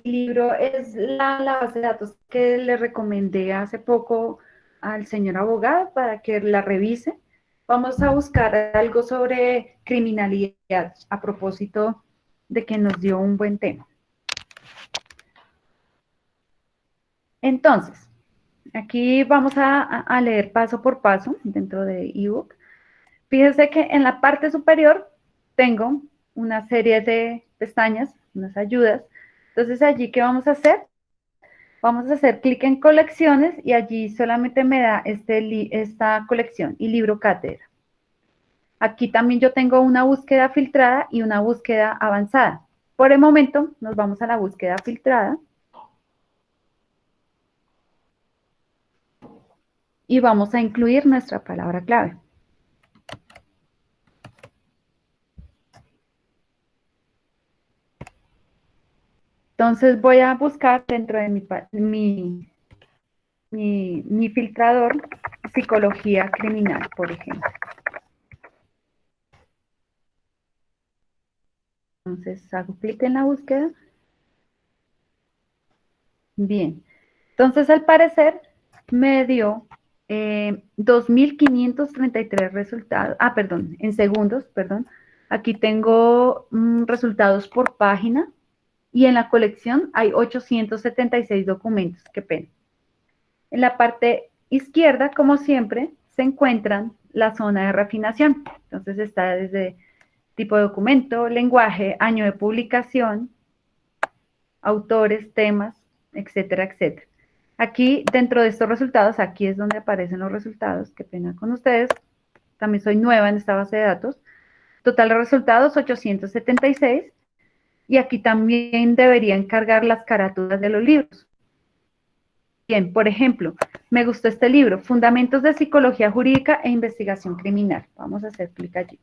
iLibro es la base de datos que le recomendé hace poco al señor abogado para que la revise. Vamos a buscar algo sobre criminalidad a propósito de que nos dio un buen tema. Entonces, aquí vamos a leer paso por paso dentro de ebook. Fíjense que en la parte superior tengo una serie de pestañas, unas ayudas. Entonces allí, ¿qué vamos a hacer? Vamos a hacer clic en colecciones y allí solamente me da esta colección y libro cátedra. Aquí también yo tengo una búsqueda filtrada y una búsqueda avanzada. Por el momento nos vamos a la búsqueda filtrada y vamos a incluir nuestra palabra clave. Entonces voy a buscar dentro de mi filtrador psicología criminal, por ejemplo. Entonces hago clic en la búsqueda. Bien. Entonces al parecer me dio 2.533 resultados. Perdón, en segundos, perdón. Aquí tengo resultados por página. Y en la colección hay 876 documentos, qué pena. En la parte izquierda, como siempre, se encuentran la zona de refinación. Entonces está desde tipo de documento, lenguaje, año de publicación, autores, temas, etcétera, etcétera. Aquí, dentro de estos resultados, aquí es donde aparecen los resultados, qué pena con ustedes. También soy nueva en esta base de datos. Total de resultados, 876. Y aquí también deberían cargar las carátulas de los libros. Bien, por ejemplo, me gustó este libro, Fundamentos de Psicología Jurídica e Investigación Criminal. Vamos a hacer clic allí.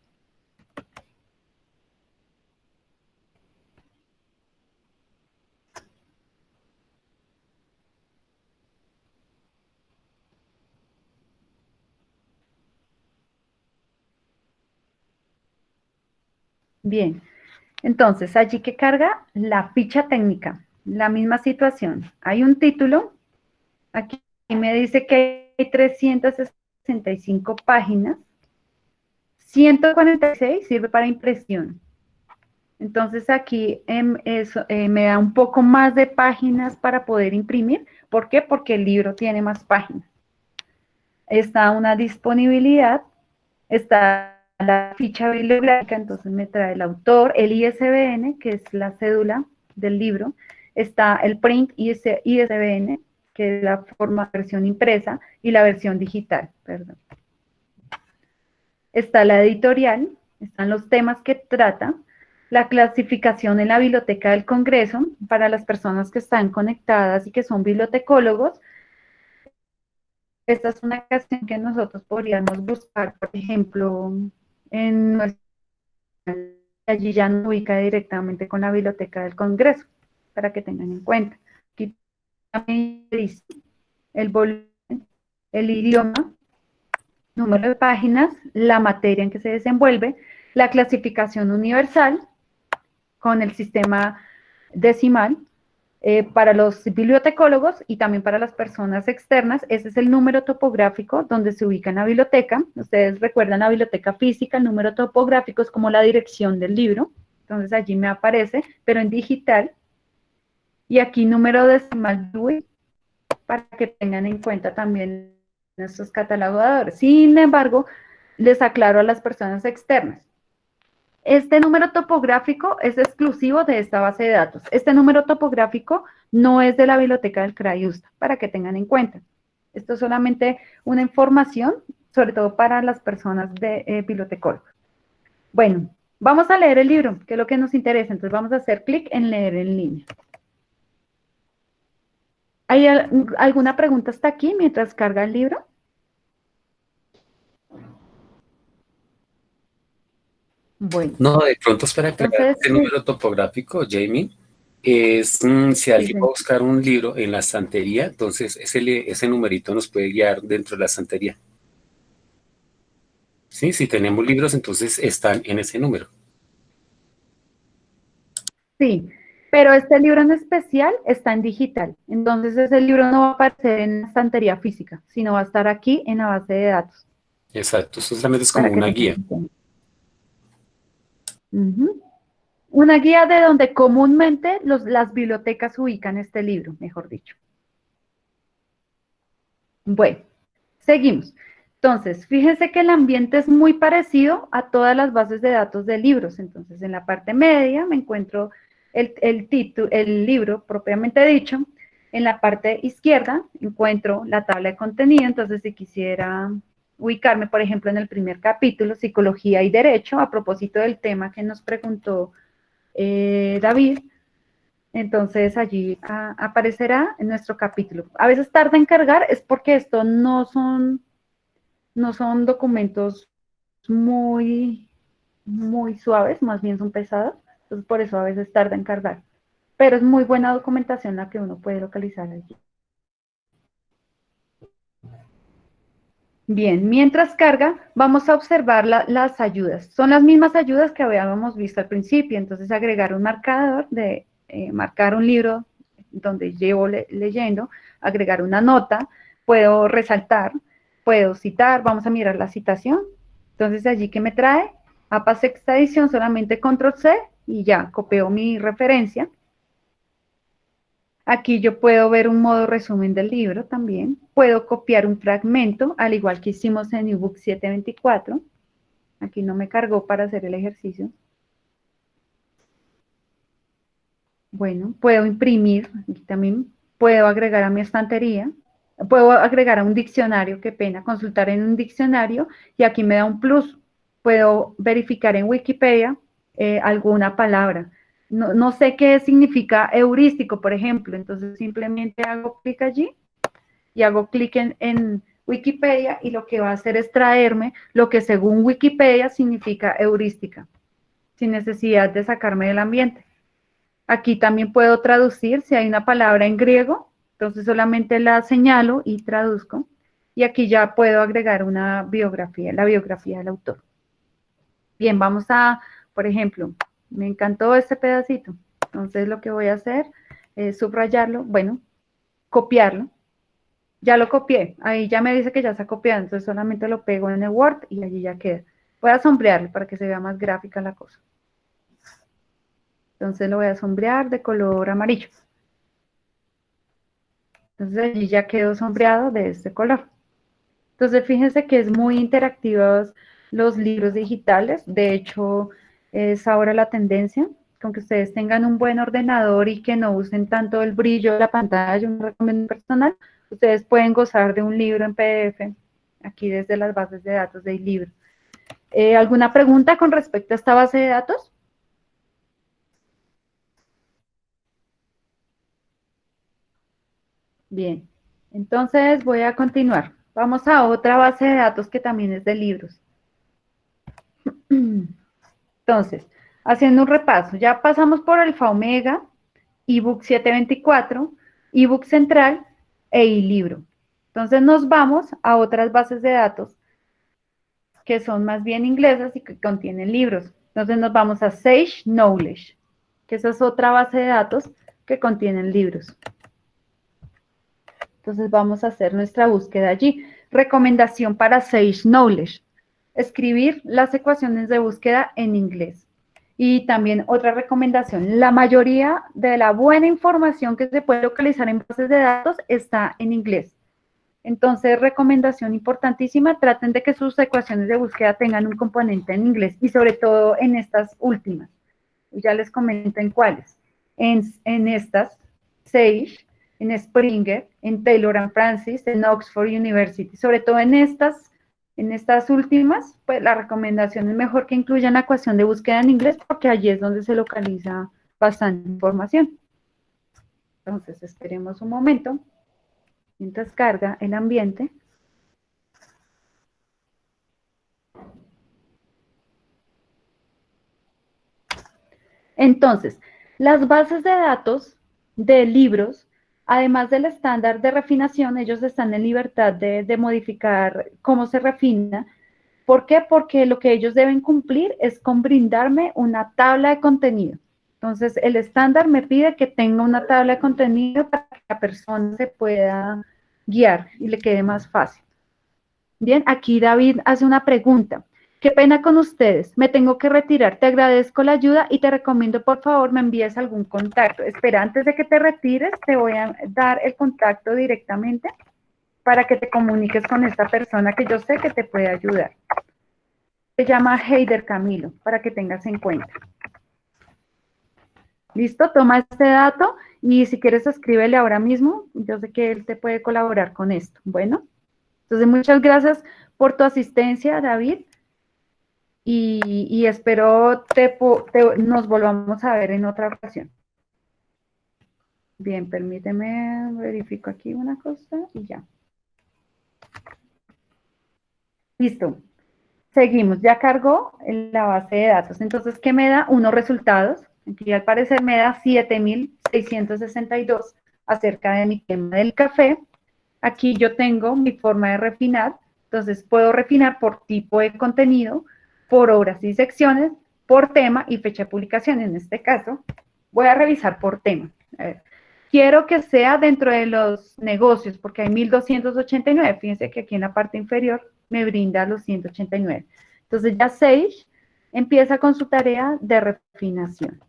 Bien, entonces allí que carga la ficha técnica, la misma situación. Hay un título, aquí me dice que hay 365 páginas, 146 sirve para impresión. Entonces aquí me da un poco más de páginas para poder imprimir. ¿Por qué? Porque el libro tiene más páginas. Está una disponibilidad, está la ficha bibliográfica, entonces me trae el autor, el ISBN, que es la cédula del libro, está el print ISBN, que es la versión impresa, y la versión digital, perdón. Está la editorial, están los temas que trata, la clasificación en la Biblioteca del Congreso, para las personas que están conectadas y que son bibliotecólogos. Esta es una canción que nosotros podríamos buscar, por ejemplo, en nuestra... Allí ya nos ubica directamente con la Biblioteca del Congreso, para que tengan en cuenta. Aquí también dice el volumen, el idioma, número de páginas, la materia en que se desenvuelve, la clasificación universal con el sistema decimal, para los bibliotecólogos y también para las personas externas. Ese es el número topográfico donde se ubica en la biblioteca. Ustedes recuerdan la biblioteca física, el número topográfico es como la dirección del libro. Entonces allí me aparece, pero en digital. Y aquí número decimal Dewey, para que tengan en cuenta también nuestros catalogadores. Sin embargo, les aclaro a las personas externas. Este número topográfico es exclusivo de esta base de datos. Este número topográfico no es de la biblioteca del CRAIUSTA, para que tengan en cuenta. Esto es solamente una información, sobre todo para las personas de bibliotecólogos. Bueno, vamos a leer el libro, que es lo que nos interesa. Entonces vamos a hacer clic en leer en línea. ¿Hay alguna pregunta hasta aquí mientras carga el libro? Bueno. No, de pronto es para aclarar este número topográfico, Jamie, es si alguien va a buscar un libro en la estantería, entonces ese numerito nos puede guiar dentro de la estantería. Sí, si tenemos libros, entonces están en ese número. Sí, pero este libro en especial está en digital, entonces ese libro no va a aparecer en la estantería física, sino va a estar aquí en la base de datos. Exacto, eso solamente es como una guía. Una guía de donde comúnmente las bibliotecas ubican este libro, mejor dicho. Bueno, seguimos. Entonces, fíjense que el ambiente es muy parecido a todas las bases de datos de libros. Entonces, en la parte media me encuentro el libro propiamente dicho. En la parte izquierda encuentro la tabla de contenido. Entonces, si quisiera ubicarme, por ejemplo, en el primer capítulo, Psicología y Derecho, a propósito del tema que nos preguntó David, entonces allí aparecerá en nuestro capítulo. A veces tarda en cargar, es porque esto no son documentos muy suaves, más bien son pesados, entonces por eso a veces tarda en cargar. Pero es muy buena documentación la que uno puede localizar allí. Bien, mientras carga, vamos a observar las ayudas. Son las mismas ayudas que habíamos visto al principio, entonces agregar un marcador de marcar un libro donde llevo leyendo, agregar una nota, puedo resaltar, puedo citar, vamos a mirar la citación. Entonces allí que me trae, APA sexta edición, solamente control C y ya, copio mi referencia. Aquí yo puedo ver un modo resumen del libro también. Puedo copiar un fragmento, al igual que hicimos en ebook 724. Aquí no me cargó para hacer el ejercicio. Bueno, puedo imprimir, aquí también puedo agregar a mi estantería. Puedo agregar a un diccionario, qué pena, consultar en un diccionario y aquí me da un plus. Puedo verificar en Wikipedia alguna palabra. No sé qué significa heurístico, por ejemplo, entonces simplemente hago clic allí y hago clic en Wikipedia y lo que va a hacer es traerme lo que según Wikipedia significa heurística, sin necesidad de sacarme del ambiente. Aquí también puedo traducir, si hay una palabra en griego, entonces solamente la señalo y traduzco. Y aquí ya puedo agregar una biografía, la biografía del autor. Bien, vamos a, por ejemplo, me encantó este pedacito. Entonces lo que voy a hacer es subrayarlo, bueno, copiarlo. Ya lo copié, ahí ya me dice que ya está copiado, entonces solamente lo pego en el Word y allí ya queda. Voy a sombrearlo para que se vea más gráfica la cosa. Entonces lo voy a sombrear de color amarillo. Entonces allí ya quedó sombreado de este color. Entonces fíjense que es muy interactivos los libros digitales. De hecho, es ahora la tendencia, con que ustedes tengan un buen ordenador y que no usen tanto el brillo de la pantalla, un recomendación personal, ustedes pueden gozar de un libro en PDF, aquí desde las bases de datos del libro. ¿Alguna pregunta con respecto a esta base de datos? Bien, entonces voy a continuar. Vamos a otra base de datos que también es de libros. Entonces, haciendo un repaso, ya pasamos por Alfa Omega, ebook 724, ebook central e libro. Entonces nos vamos a otras bases de datos que son más bien inglesas y que contienen libros. Entonces nos vamos a Sage Knowledge, que esa es otra base de datos que contienen libros. Entonces vamos a hacer nuestra búsqueda allí. Recomendación para Sage Knowledge: escribir las ecuaciones de búsqueda en inglés. Y también otra recomendación: la mayoría de la buena información que se puede localizar en bases de datos está en inglés. Entonces, recomendación importantísima: traten de que sus ecuaciones de búsqueda tengan un componente en inglés y sobre todo en estas últimas. Ya les comento en cuáles. En estas, Sage, en Springer, en Taylor and Francis, en Oxford University. Sobre todo en estas últimas, pues la recomendación es mejor que incluyan la ecuación de búsqueda en inglés porque allí es donde se localiza bastante información. Entonces, esperemos un momento mientras carga el ambiente. Entonces, las bases de datos de libros, además del estándar de refinación, ellos están en libertad de modificar cómo se refina. ¿Por qué? Porque lo que ellos deben cumplir es con brindarme una tabla de contenido. Entonces, el estándar me pide que tenga una tabla de contenido para que la persona se pueda guiar y le quede más fácil. Bien, aquí David hace una pregunta. Qué pena con ustedes, me tengo que retirar, te agradezco la ayuda y te recomiendo por favor me envíes algún contacto. Espera, antes de que te retires te voy a dar el contacto directamente para que te comuniques con esta persona que yo sé que te puede ayudar. Se llama Heider Camilo, para que tengas en cuenta. ¿Listo? Toma este dato y si quieres escríbele ahora mismo. Yo sé que él te puede colaborar con esto. Bueno, entonces muchas gracias por tu asistencia, David. Y espero nos volvamos a ver en otra ocasión. Bien, permíteme, verifico aquí una cosa y ya. Listo. Seguimos, ya cargó la base de datos. Entonces, ¿qué me da? Unos resultados. Aquí al parecer me da 7.662 acerca de mi tema del café. Aquí yo tengo mi forma de refinar. Entonces, puedo refinar por tipo de contenido, por obras y secciones, por tema y fecha de publicación. En este caso, voy a revisar por tema. A ver. Quiero que sea dentro de los negocios, porque hay 1.289. Fíjense que aquí en la parte inferior me brinda los 189. Entonces ya Sage empieza con su tarea de refinación.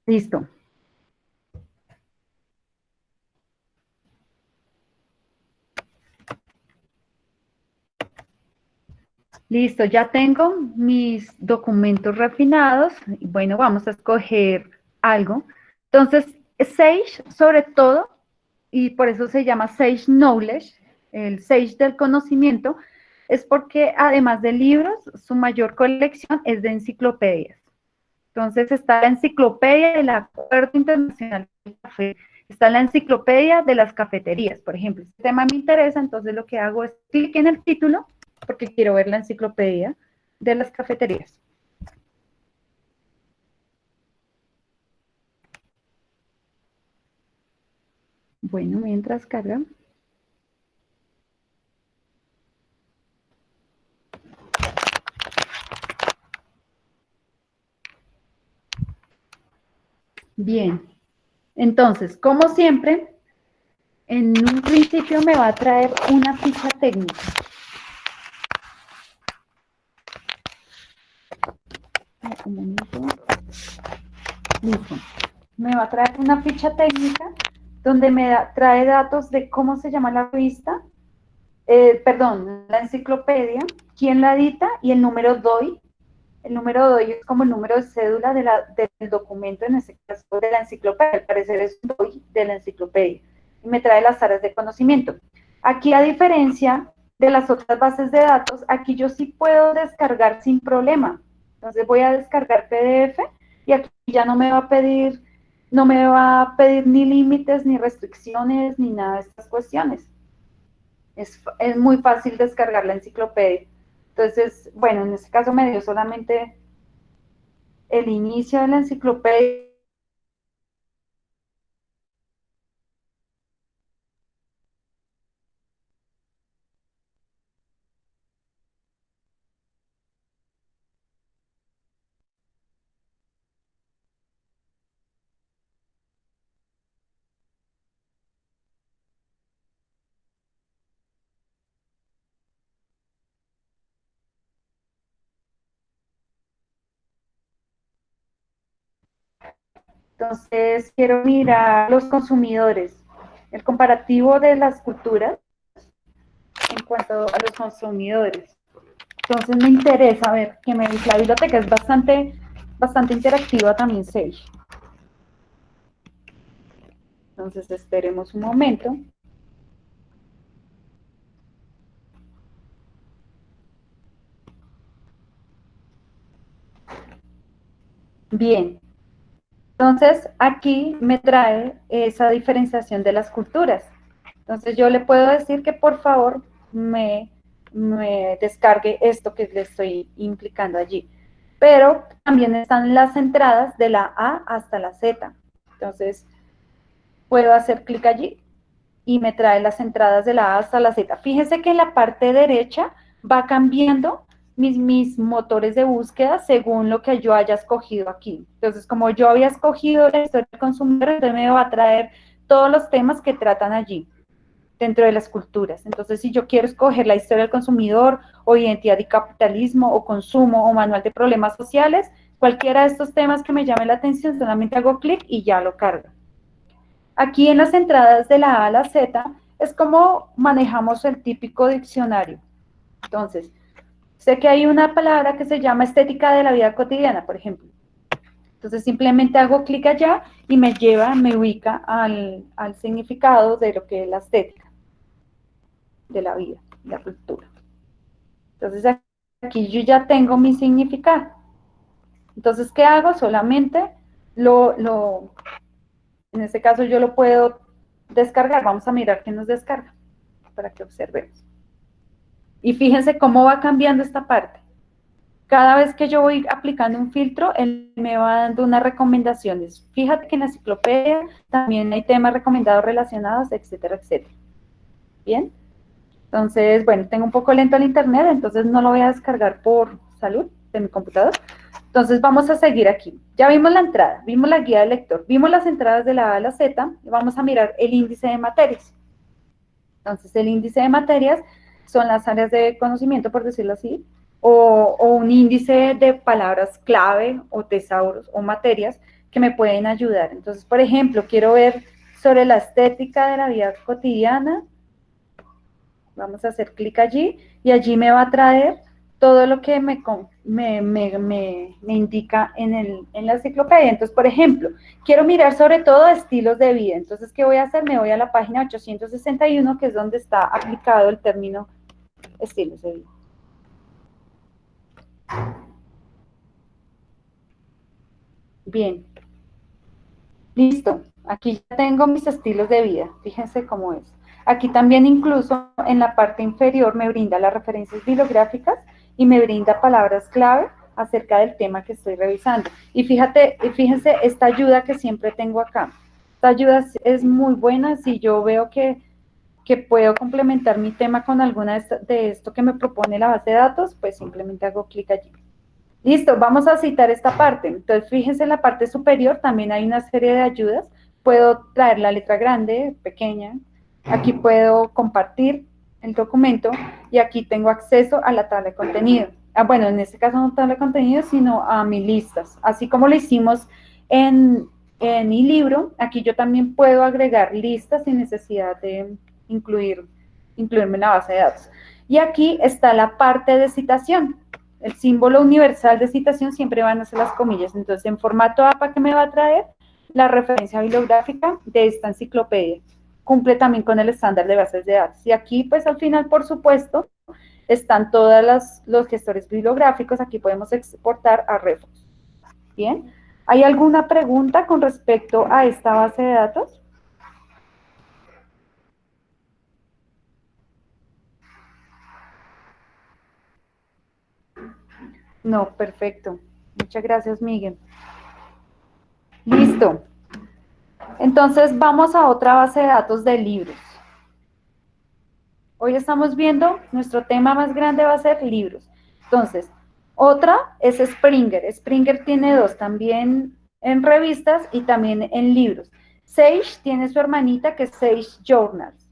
Listo. Listo, ya tengo mis documentos refinados. Bueno, vamos a escoger algo. Entonces, Sage, sobre todo, y por eso se llama Sage Knowledge, el Sage del conocimiento, es porque además de libros, su mayor colección es de enciclopedias. Entonces está la enciclopedia del Acuerdo Internacional del Café, está la enciclopedia de las cafeterías, por ejemplo. Este tema me interesa, entonces lo que hago es clic en el título, porque quiero ver la enciclopedia de las cafeterías. Bueno, mientras carga. Bien, entonces, como siempre, en un principio me va a traer una ficha técnica. Listo. Me va a traer una ficha técnica donde trae datos de cómo se llama la revista, perdón, la enciclopedia, quién la edita y el número DOI. El número DOI es como el número de cédula del documento, en este caso de la enciclopedia. Al parecer es un DOI de la enciclopedia. Y me trae las áreas de conocimiento. Aquí, a diferencia de las otras bases de datos, aquí yo sí puedo descargar sin problema. Entonces voy a descargar PDF y aquí ya no me va a pedir ni límites, ni restricciones, ni nada de estas cuestiones. Es muy fácil descargar la enciclopedia. Entonces, bueno, en este caso me dio solamente el inicio de la enciclopedia. Entonces, quiero mirar los consumidores, el comparativo de las culturas en cuanto a los consumidores. Entonces, me interesa ver que la biblioteca es bastante interactiva también, Sage. Entonces, esperemos un momento. Bien. Entonces, aquí me trae esa diferenciación de las culturas. Entonces, yo le puedo decir que por favor me descargue esto que le estoy implicando allí. Pero también están las entradas de la A hasta la Z. Entonces, puedo hacer clic allí y me trae las entradas de la A hasta la Z. Fíjense que en la parte derecha va cambiando mis motores de búsqueda según lo que yo haya escogido aquí. Entonces, como yo había escogido la historia del consumidor, entonces me va a traer todos los temas que tratan allí, dentro de las culturas. Entonces, si yo quiero escoger la historia del consumidor, o identidad y capitalismo, o consumo, o manual de problemas sociales, cualquiera de estos temas que me llame la atención, solamente hago clic y ya lo carga. Aquí en las entradas de la A a la Z es como manejamos el típico diccionario. Entonces, sé que hay una palabra que se llama estética de la vida cotidiana, por ejemplo. Entonces simplemente hago clic allá y me lleva, me ubica al significado de lo que es la estética de la vida, la cultura. Entonces aquí yo ya tengo mi significado. Entonces, ¿qué hago? Solamente en este caso yo lo puedo descargar. Vamos a mirar qué nos descarga para que observemos. Y fíjense cómo va cambiando esta parte. Cada vez que yo voy aplicando un filtro, él me va dando unas recomendaciones. Fíjate que en la enciclopedia también hay temas recomendados relacionados, etcétera, etcétera. ¿Bien? Entonces, bueno, tengo un poco lento el internet, entonces no lo voy a descargar por salud de mi computador. Entonces vamos a seguir aquí. Ya vimos la entrada, vimos la guía del lector, vimos las entradas de la A a la Z, y vamos a mirar el índice de materias. Entonces, el índice de materias son las áreas de conocimiento, por decirlo así, o un índice de palabras clave o tesauros o materias que me pueden ayudar. Entonces, por ejemplo, quiero ver sobre la estética de la vida cotidiana. Vamos a hacer clic allí y allí me va a traer todo lo que me indica en la enciclopedia. Entonces, por ejemplo, quiero mirar sobre todo estilos de vida. Entonces, ¿qué voy a hacer? Me voy a la página 861, que es donde está aplicado el término estilos de vida. Bien. Listo. Aquí ya tengo mis estilos de vida. Fíjense cómo es. Aquí también incluso en la parte inferior me brinda las referencias bibliográficas y me brinda palabras clave acerca del tema que estoy revisando. Y fíjense esta ayuda que siempre tengo acá. Esta ayuda es muy buena si yo veo que puedo complementar mi tema con alguna de esto que me propone la base de datos, pues simplemente hago clic allí. Listo, vamos a citar esta parte. Entonces, fíjense en la parte superior también hay una serie de ayudas. Puedo traer la letra grande, pequeña. Aquí puedo compartir el documento y aquí tengo acceso a la tabla de contenido. Bueno, en este caso no tabla de contenido, sino a mis listas. Así como lo hicimos en mi libro, aquí yo también puedo agregar listas sin necesidad de incluirme en la base de datos. Y aquí está la parte de citación. El símbolo universal de citación siempre van a ser las comillas. Entonces, en formato APA, ¿qué me va a traer? La referencia bibliográfica de esta enciclopedia. Cumple también con el estándar de bases de datos. Y aquí, pues, al final, por supuesto, están todos los gestores bibliográficos. Aquí podemos exportar a Refos. Bien. ¿Hay alguna pregunta con respecto a esta base de datos? No, perfecto. Muchas gracias, Miguel. Listo. Entonces, vamos a otra base de datos de libros. Hoy estamos viendo, nuestro tema más grande va a ser libros. Entonces, otra es Springer. Springer tiene dos, también en revistas y también en libros. Sage tiene su hermanita que es Sage Journals.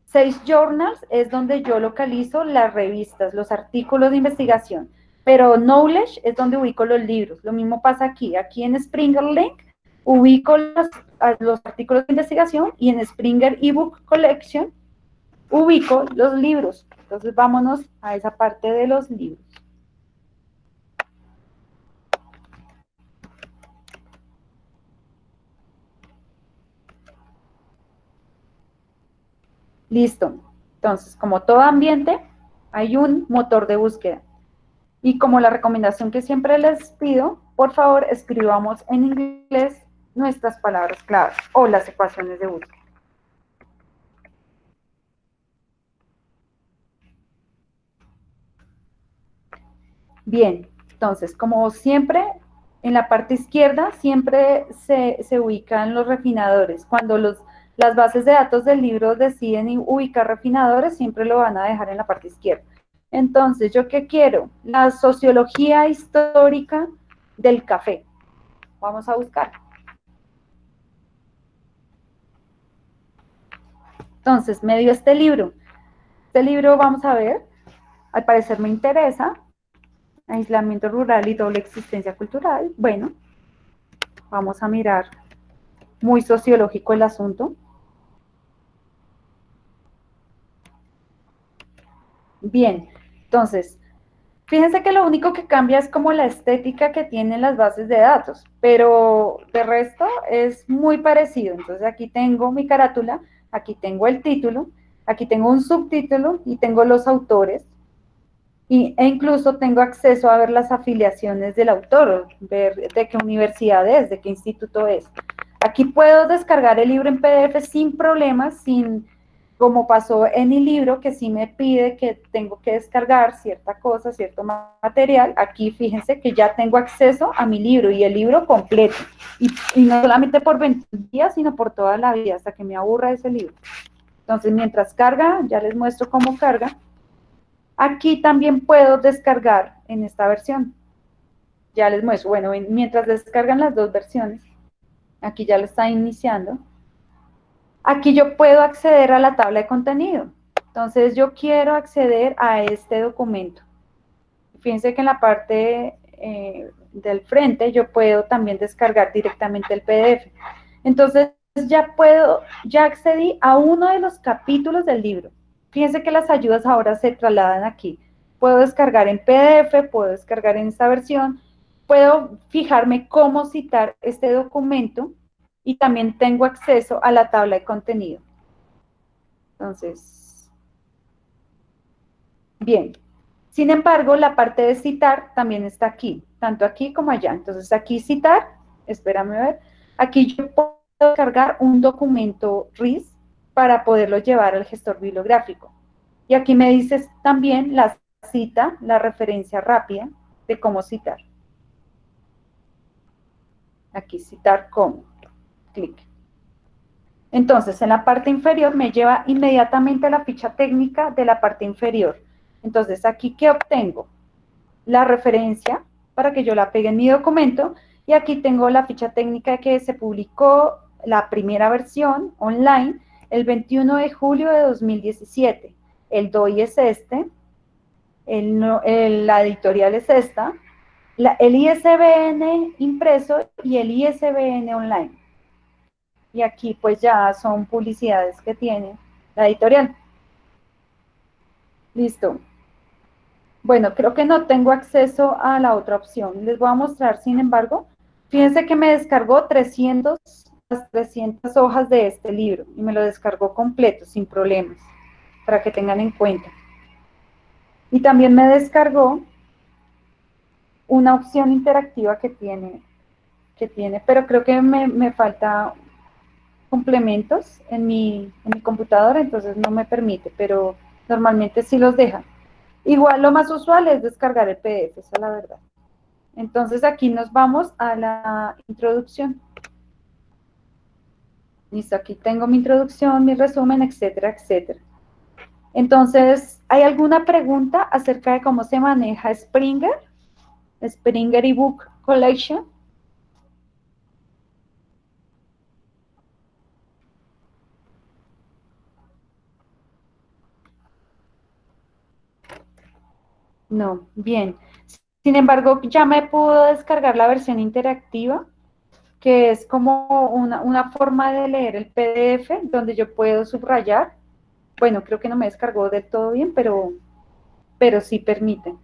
Sage Journals es donde yo localizo las revistas, los artículos de investigación, pero Knowledge es donde ubico los libros. Lo mismo pasa aquí. Aquí en Springer Link ubico los artículos de investigación y en Springer eBook Collection ubico los libros. Entonces vámonos a esa parte de los libros. Listo. Entonces, como todo ambiente, hay un motor de búsqueda. Y como la recomendación que siempre les pido, por favor, escribamos en inglés nuestras palabras clave o las ecuaciones de búsqueda. Bien, entonces, como siempre, en la parte izquierda siempre se ubican los refinadores. Cuando las bases de datos del libro deciden ubicar refinadores, siempre lo van a dejar en la parte izquierda. Entonces, ¿yo qué quiero? La sociología histórica del café. Vamos a buscar. Entonces, me dio este libro. Este libro, vamos a ver, al parecer me interesa. Aislamiento rural y doble existencia cultural. Bueno, vamos a mirar muy sociológico el asunto. Bien, entonces, fíjense que lo único que cambia es como la estética que tienen las bases de datos, pero de resto es muy parecido. Entonces aquí tengo mi carátula, aquí tengo el título, aquí tengo un subtítulo y tengo los autores. E incluso tengo acceso a ver las afiliaciones del autor, ver de qué universidad es, de qué instituto es. Aquí puedo descargar el libro en PDF sin problemas, sin, como pasó en el libro, que sí me pide que tengo que descargar cierta cosa, cierto material. Aquí fíjense que ya tengo acceso a mi libro y el libro completo. Y no solamente por 20 días, sino por toda la vida, hasta que me aburra ese libro. Entonces, mientras carga, ya les muestro cómo carga. Aquí también puedo descargar en esta versión. Ya les muestro. Bueno, mientras descargan las dos versiones, aquí ya lo está iniciando. Aquí yo puedo acceder a la tabla de contenido. Entonces yo quiero acceder a este documento. Fíjense que en la parte del frente yo puedo también descargar directamente el PDF. Entonces ya accedí a uno de los capítulos del libro. Fíjense que las ayudas ahora se trasladan aquí. Puedo descargar en PDF, puedo descargar en esta versión, puedo fijarme cómo citar este documento y también tengo acceso a la tabla de contenido. Entonces, bien. Sin embargo, la parte de citar también está aquí, tanto aquí como allá. Entonces, aquí citar, espérame a ver, aquí yo puedo cargar un documento RIS para poderlo llevar al gestor bibliográfico. Y aquí me dices también la cita, la referencia rápida de cómo citar. Aquí citar cómo, clic. Entonces, en la parte inferior me lleva inmediatamente a la ficha técnica de la parte inferior. Entonces, aquí, ¿qué obtengo? La referencia para que yo la pegue en mi documento y aquí tengo la ficha técnica que se publicó la primera versión online el 21 de julio de 2017. El DOI es este, la editorial es esta, el ISBN impreso y el ISBN online. Y aquí pues ya son publicidades que tiene la editorial. Listo. Bueno, creo que no tengo acceso a la otra opción. Les voy a mostrar, sin embargo, fíjense que me descargó las 300 hojas de este libro y me lo descargó completo, sin problemas, para que tengan en cuenta. Y también me descargó una opción interactiva que tiene, pero creo que me falta complementos en mi computadora, entonces no me permite, pero normalmente sí los deja. Igual lo más usual es descargar el PDF, esa es la verdad. Entonces aquí nos vamos a la introducción. Listo, aquí tengo mi introducción, mi resumen, etcétera, etcétera. Entonces, ¿hay alguna pregunta acerca de cómo se maneja Springer? Springer eBook Collection. No, bien. Sin embargo, ya me pudo descargar la versión interactiva, que es como una forma de leer el PDF, donde yo puedo subrayar. Bueno, creo que no me descargó del todo bien, pero sí permite.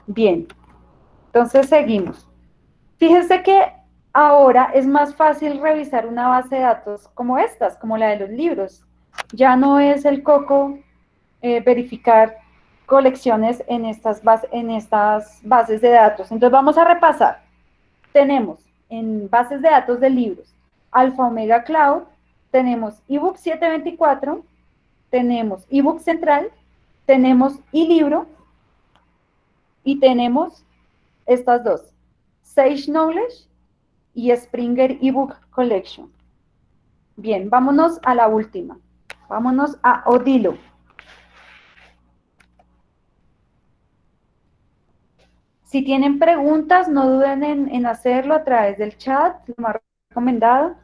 Bien, entonces seguimos. Fíjense que ahora es más fácil revisar una base de datos como estas, como la de los libros. Ya no es el coco verificar colecciones en estas bases de datos. Entonces vamos a repasar. Tenemos en bases de datos de libros Alfa Omega Cloud, tenemos ebook 724, tenemos ebook central, tenemos eLibro y tenemos estas dos, Sage Knowledge y Springer eBook Collection. Bien, vámonos a la última. Vámonos a Odilo. Si tienen preguntas, no duden en hacerlo a través del chat, lo más recomendado.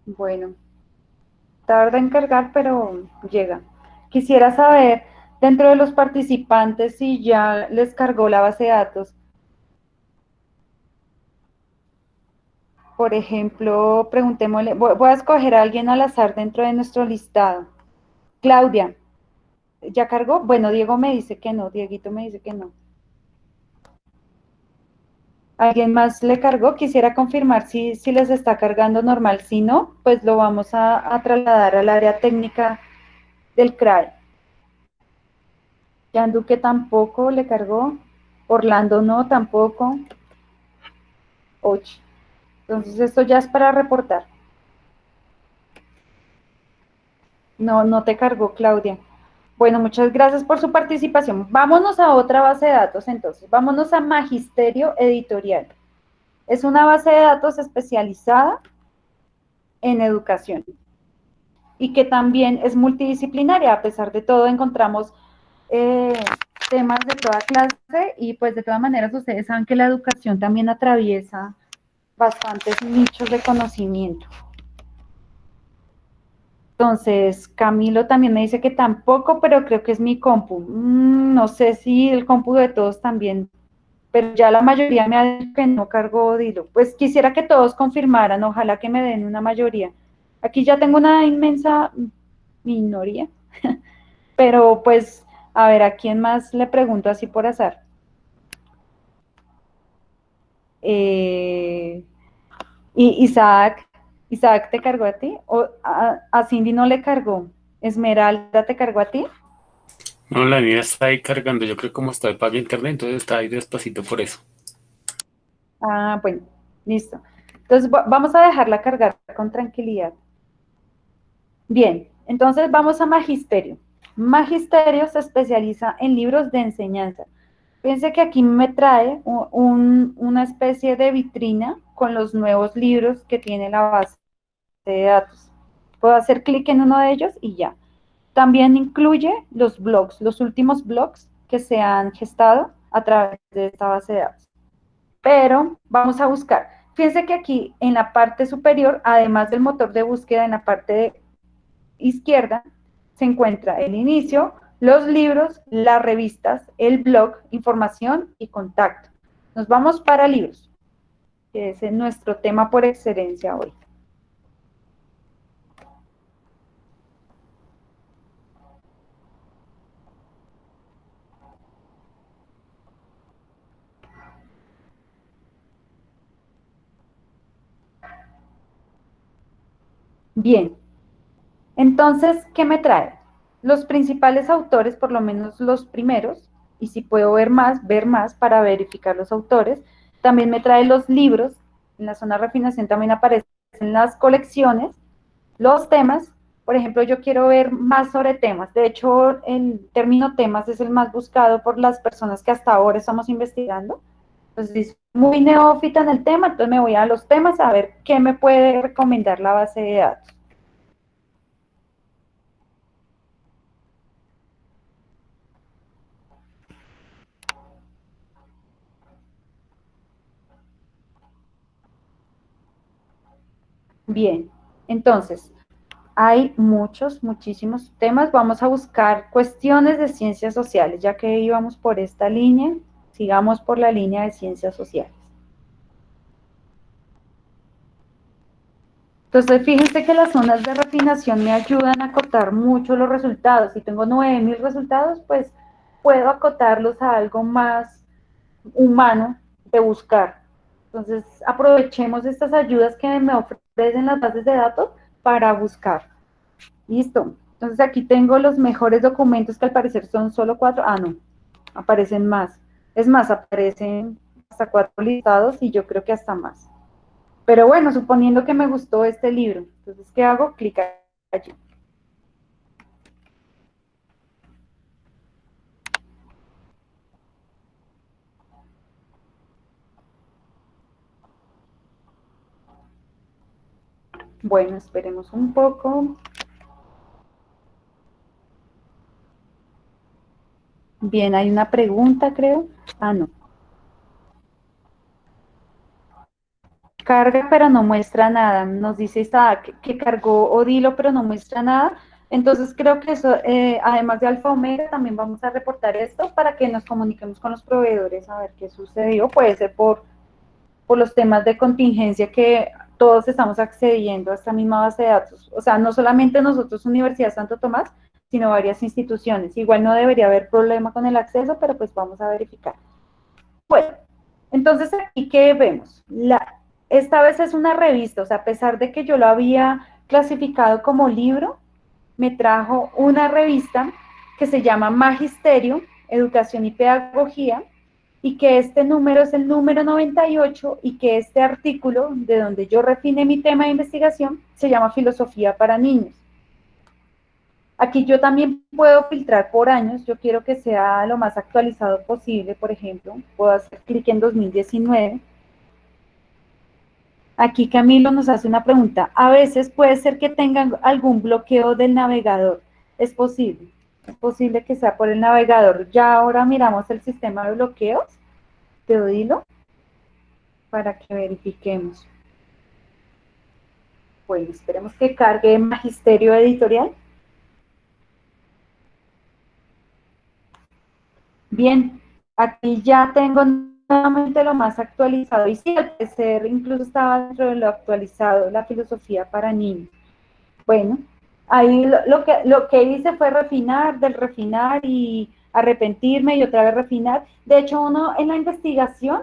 Bueno, tarda en cargar, pero llega. Quisiera saber, dentro de los participantes, si ya les cargó la base de datos. Por ejemplo, preguntémosle, voy a escoger a alguien al azar dentro de nuestro listado. Claudia, ¿ya cargó? Bueno, Diego me dice que no, Dieguito me dice que no. ¿Alguien más le cargó? Quisiera confirmar si les está cargando normal. Si no, pues lo vamos a trasladar al área técnica del CRAE. Jan Duque tampoco le cargó. Orlando no, tampoco. 8. Entonces esto ya es para reportar. No, no te cargó, Claudia. Bueno, muchas gracias por su participación. Vámonos a otra base de datos entonces. Vámonos a Magisterio Editorial. Es una base de datos especializada en educación y que también es multidisciplinaria. A pesar de todo, encontramos temas de toda clase y pues de todas maneras ustedes saben que la educación también atraviesa bastantes nichos de conocimiento. Entonces, Camilo también me dice que tampoco, pero creo que es mi compu. No sé si el compu de todos también, pero ya la mayoría me ha dicho que no cargó Dilo. Pues quisiera que todos confirmaran, ojalá que me den una mayoría. Aquí ya tengo una inmensa minoría, pero pues, a ver, ¿a quién más le pregunto así por azar? Isaac, Isaac, ¿te cargó a ti? ¿O a Cindy no le cargó? ¿Esmeralda te cargó a ti? No, la mía está ahí cargando. Yo creo que como está de pago internet, entonces está ahí despacito por eso. Ah, bueno, listo. Entonces vamos a dejarla cargar con tranquilidad. Bien, entonces vamos a Magisterio. Magisterio se especializa en libros de enseñanza. Fíjense que aquí me trae una especie de vitrina con los nuevos libros que tiene la base de datos. Puedo hacer clic en uno de ellos y ya. También incluye los blogs, los últimos blogs que se han gestado a través de esta base de datos. Pero vamos a buscar. Fíjense que aquí en la parte superior, además del motor de búsqueda, en la parte izquierda, se encuentra el inicio, los libros, las revistas, el blog, información y contacto. Nos vamos para libros, que es nuestro tema por excelencia hoy. Bien, entonces, ¿qué me trae? Los principales autores, por lo menos los primeros, y si puedo ver más para verificar los autores. También me trae los libros, en la zona de refinación también aparecen las colecciones, los temas. Por ejemplo, yo quiero ver más sobre temas. De hecho, el término temas es el más buscado por las personas que hasta ahora estamos investigando. Entonces, es muy neófita en el tema, entonces me voy a los temas a ver qué me puede recomendar la base de datos. Bien, entonces, hay muchísimos temas. Vamos a buscar cuestiones de ciencias sociales, ya que íbamos por esta línea, sigamos por la línea de ciencias sociales. Entonces, fíjense que las zonas de refinación me ayudan a acotar mucho los resultados. Si tengo 9.000 resultados, pues puedo acotarlos a algo más humano de buscar. Entonces, aprovechemos estas ayudas que me ofrecen las bases de datos para buscar. Listo. Entonces aquí tengo los mejores documentos que al parecer son solo 4. Ah, no, aparecen más. Es más, aparecen hasta 4 listados y yo creo que hasta más. Pero bueno, suponiendo que me gustó este libro, entonces, ¿qué hago? Clic allí. Bueno, esperemos un poco. Bien, hay una pregunta, creo. Ah, no. carga pero no muestra nada. Nos dice Isaac que cargó Odilo pero no muestra nada. Entonces creo que eso, además de Alfa Omega, también vamos a reportar esto para que nos comuniquemos con los proveedores a ver qué sucedió. Puede ser por los temas de contingencia que todos estamos accediendo a esta misma base de datos. O sea, no solamente nosotros, Universidad Santo Tomás, sino varias instituciones. Igual no debería haber problema con el acceso, pero pues vamos a verificar. Bueno, entonces aquí, ¿qué vemos? Esta vez es una revista, o sea, a pesar de que yo lo había clasificado como libro, me trajo una revista que se llama Magisterio, Educación y Pedagogía, y que este número es el número 98 y que este artículo, de donde yo refiné mi tema de investigación, se llama Filosofía para Niños. Aquí yo también puedo filtrar por años, yo quiero que sea lo más actualizado posible, por ejemplo, puedo hacer clic en 2019. Aquí Camilo nos hace una pregunta, a veces puede ser que tengan algún bloqueo del navegador, es posible que sea por el navegador. Ya ahora miramos el sistema de bloqueos de Odilo para que verifiquemos. Bueno, esperemos que cargue Magisterio Editorial. Bien, aquí ya tengo nuevamente lo más actualizado, y sí, al parecer incluso estaba dentro de lo actualizado, la filosofía para niños. Bueno, ahí lo que hice fue refinar y arrepentirme y otra vez refinar. De hecho, uno en la investigación,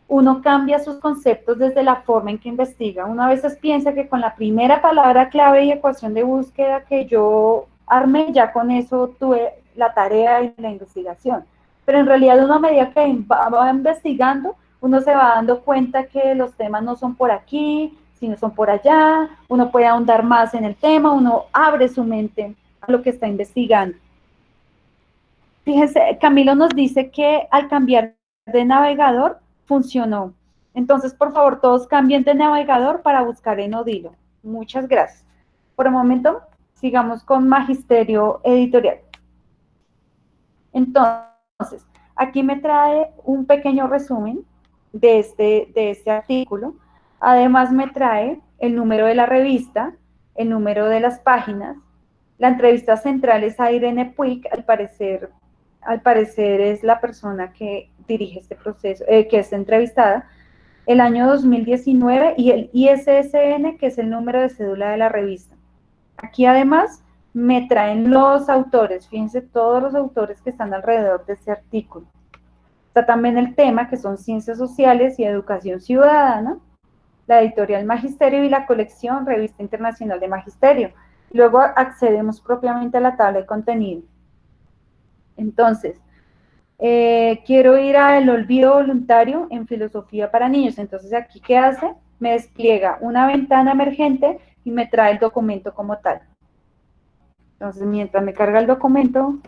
uno cambia sus conceptos desde la forma en que investiga. Uno a veces piensa que con la primera palabra clave y ecuación de búsqueda que yo armé, ya con eso tuve la tarea y la investigación. Pero en realidad uno a medida que va investigando, uno se va dando cuenta que los temas no son por aquí, sino son por allá, uno puede ahondar más en el tema, uno abre su mente a lo que está investigando. Fíjense, Camilo nos dice que al cambiar de navegador funcionó. Entonces, por favor, todos cambien de navegador para buscar en Odilo. Muchas gracias. Por el momento, sigamos con Magisterio Editorial. Entonces, aquí me trae un pequeño resumen de este artículo. Además me trae el número de la revista, el número de las páginas. La entrevista central es a Irene Puig, al parecer es la persona que dirige este proceso, que es entrevistada, el año 2019 y el ISSN, que es el número de cédula de la revista. Aquí además me traen los autores, fíjense todos los autores que están alrededor de este artículo. Está también el tema, que son Ciencias Sociales y Educación Ciudadana, la editorial Magisterio y la colección Revista Internacional de Magisterio. Luego accedemos propiamente a la tabla de contenido. Entonces, quiero ir al olvido voluntario en filosofía para niños. Entonces, aquí, ¿qué hace? Me despliega una ventana emergente y me trae el documento como tal. Entonces, mientras me carga el documento,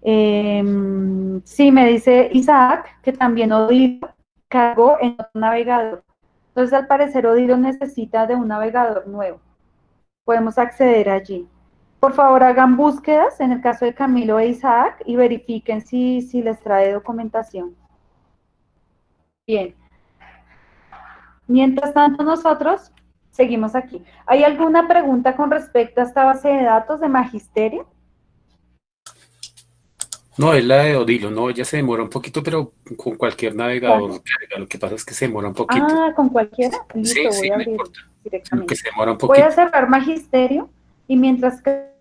sí, me dice Isaac que también Odilo cargó en otro navegador. Entonces, al parecer, Odilo necesita de un navegador nuevo. Podemos acceder allí. Por favor, hagan búsquedas en el caso de Camilo e Isaac y verifiquen si les trae documentación. Bien. Mientras tanto, nosotros seguimos aquí. ¿Hay alguna pregunta con respecto a esta base de datos de Magisterio? No, es la de Odilo, no, ella se demora un poquito, pero con cualquier navegador ¿Cuál? carga. Lo que pasa es que se demora un poquito. Ah, ¿con cualquiera? Listo, Sí, voy sí, a no abrir importa. Lo directamente. que se demora un Voy poquito. a cerrar Magisterio y mientras que...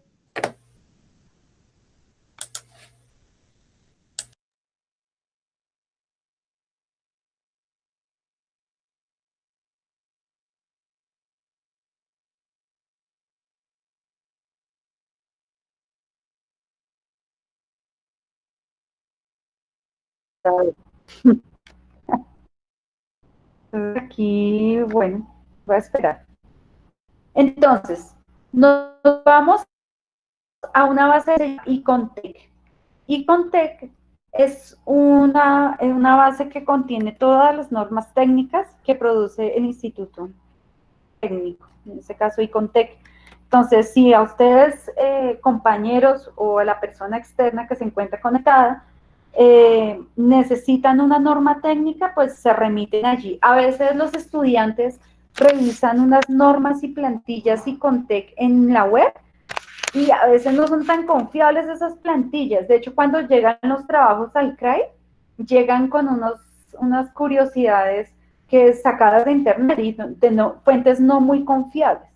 Aquí, bueno, voy a esperar. Entonces, nos vamos a una base de Icontec. Icontec es una base que contiene todas las normas técnicas que produce el Instituto Técnico, en este caso Icontec. Entonces, si a ustedes, compañeros o a la persona externa que se encuentra conectada, necesitan una norma técnica, pues se remiten allí. A veces los estudiantes revisan unas normas y plantillas Icontec en la web y a veces no son tan confiables esas plantillas. De hecho, cuando llegan los trabajos al CRAI, llegan con unas curiosidades que sacadas de internet y de fuentes no muy confiables.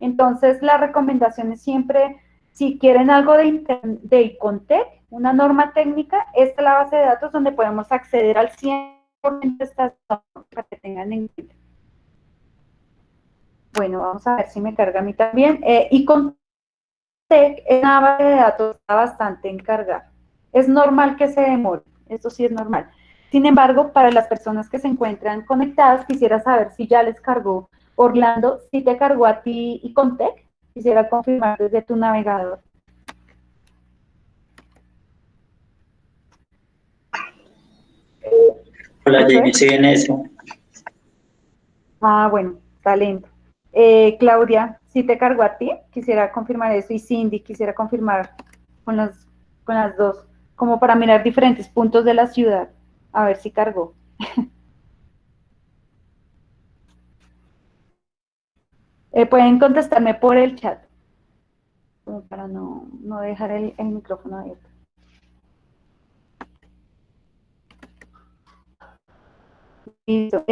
Entonces, la recomendación es siempre, si quieren algo de Icontec, una norma técnica, esta es la base de datos donde podemos acceder al 100% de estas normas para que tengan en cuenta. Bueno, vamos a ver si me carga a mí también. Icontec es una base de datos, está bastante en cargar. Es normal que se demore, eso sí es normal. Sin embargo, para las personas que se encuentran conectadas, quisiera saber si ya les cargó. Orlando, si te cargó a ti Icontec, quisiera confirmar desde tu navegador. Hola, Jamie, sí, en eso. Ah, bueno, está lento. Claudia, si te cargó a ti, quisiera confirmar eso. Y Cindy, quisiera confirmar con las dos, como para mirar diferentes puntos de la ciudad, a ver si cargó. Pueden contestarme por el chat, como para no dejar el micrófono abierto. Listo.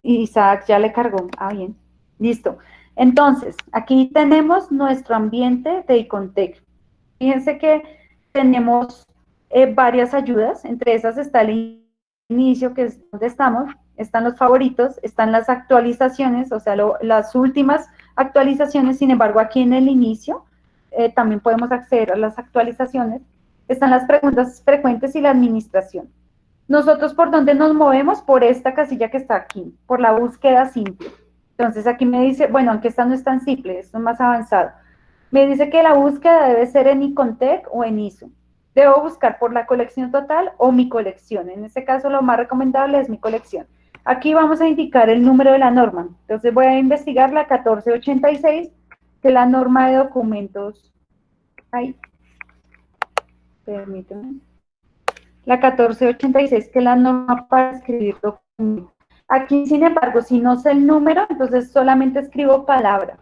Isaac ya le cargó. Ah, bien. Listo. Entonces, aquí tenemos nuestro ambiente de Icontec. Fíjense que tenemos varias ayudas. Entre esas está el inicio, que es donde estamos. Están los favoritos, están las actualizaciones, o sea, las últimas actualizaciones. Sin embargo, aquí en el inicio también podemos acceder a las actualizaciones. Están las preguntas frecuentes y la administración. Nosotros, ¿por dónde nos movemos? Por esta casilla que está aquí, por la búsqueda simple. Entonces, aquí me dice, bueno, aunque esta no es tan simple, esto es más avanzado. Me dice que la búsqueda debe ser en Icontec o en ISO. Debo buscar por la colección total o mi colección. En este caso, lo más recomendable es mi colección. Aquí vamos a indicar el número de la norma. Entonces, voy a investigar la 1486, que es la norma de documentos. Ahí. Permítanme. La 1486, que es la norma para escribir documentos. Aquí, sin embargo, si no sé el número, entonces solamente escribo palabra.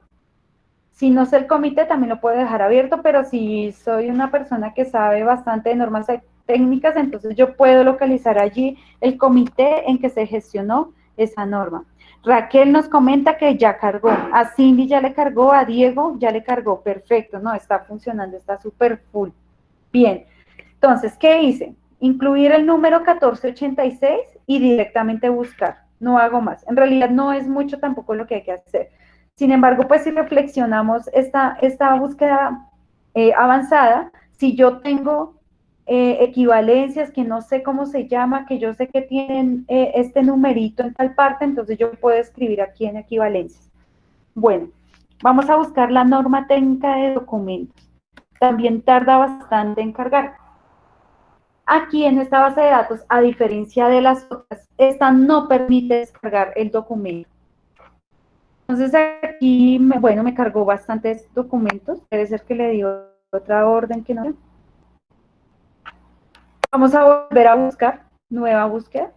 Si no sé el comité, también lo puedo dejar abierto, pero si soy una persona que sabe bastante de normas técnicas, entonces yo puedo localizar allí el comité en que se gestionó esa norma. Raquel nos comenta que ya cargó, a Cindy ya le cargó, a Diego ya le cargó, perfecto, no, está funcionando, está súper full. Bien, entonces, ¿qué hice? Incluir el número 1486 y directamente buscar, no hago más. En realidad no es mucho tampoco lo que hay que hacer. Sin embargo, pues si reflexionamos esta búsqueda avanzada, si yo tengo equivalencias que no sé cómo se llama, que yo sé que tienen este numerito en tal parte, entonces yo puedo escribir aquí en equivalencias. Bueno, vamos a buscar la norma técnica de documentos. También tarda bastante en cargar. Aquí en esta base de datos, a diferencia de las otras, esta no permite descargar el documento. Entonces aquí, bueno, me cargó bastantes documentos. Debe ser que le dio otra orden que no. Vamos a volver a buscar, nueva búsqueda.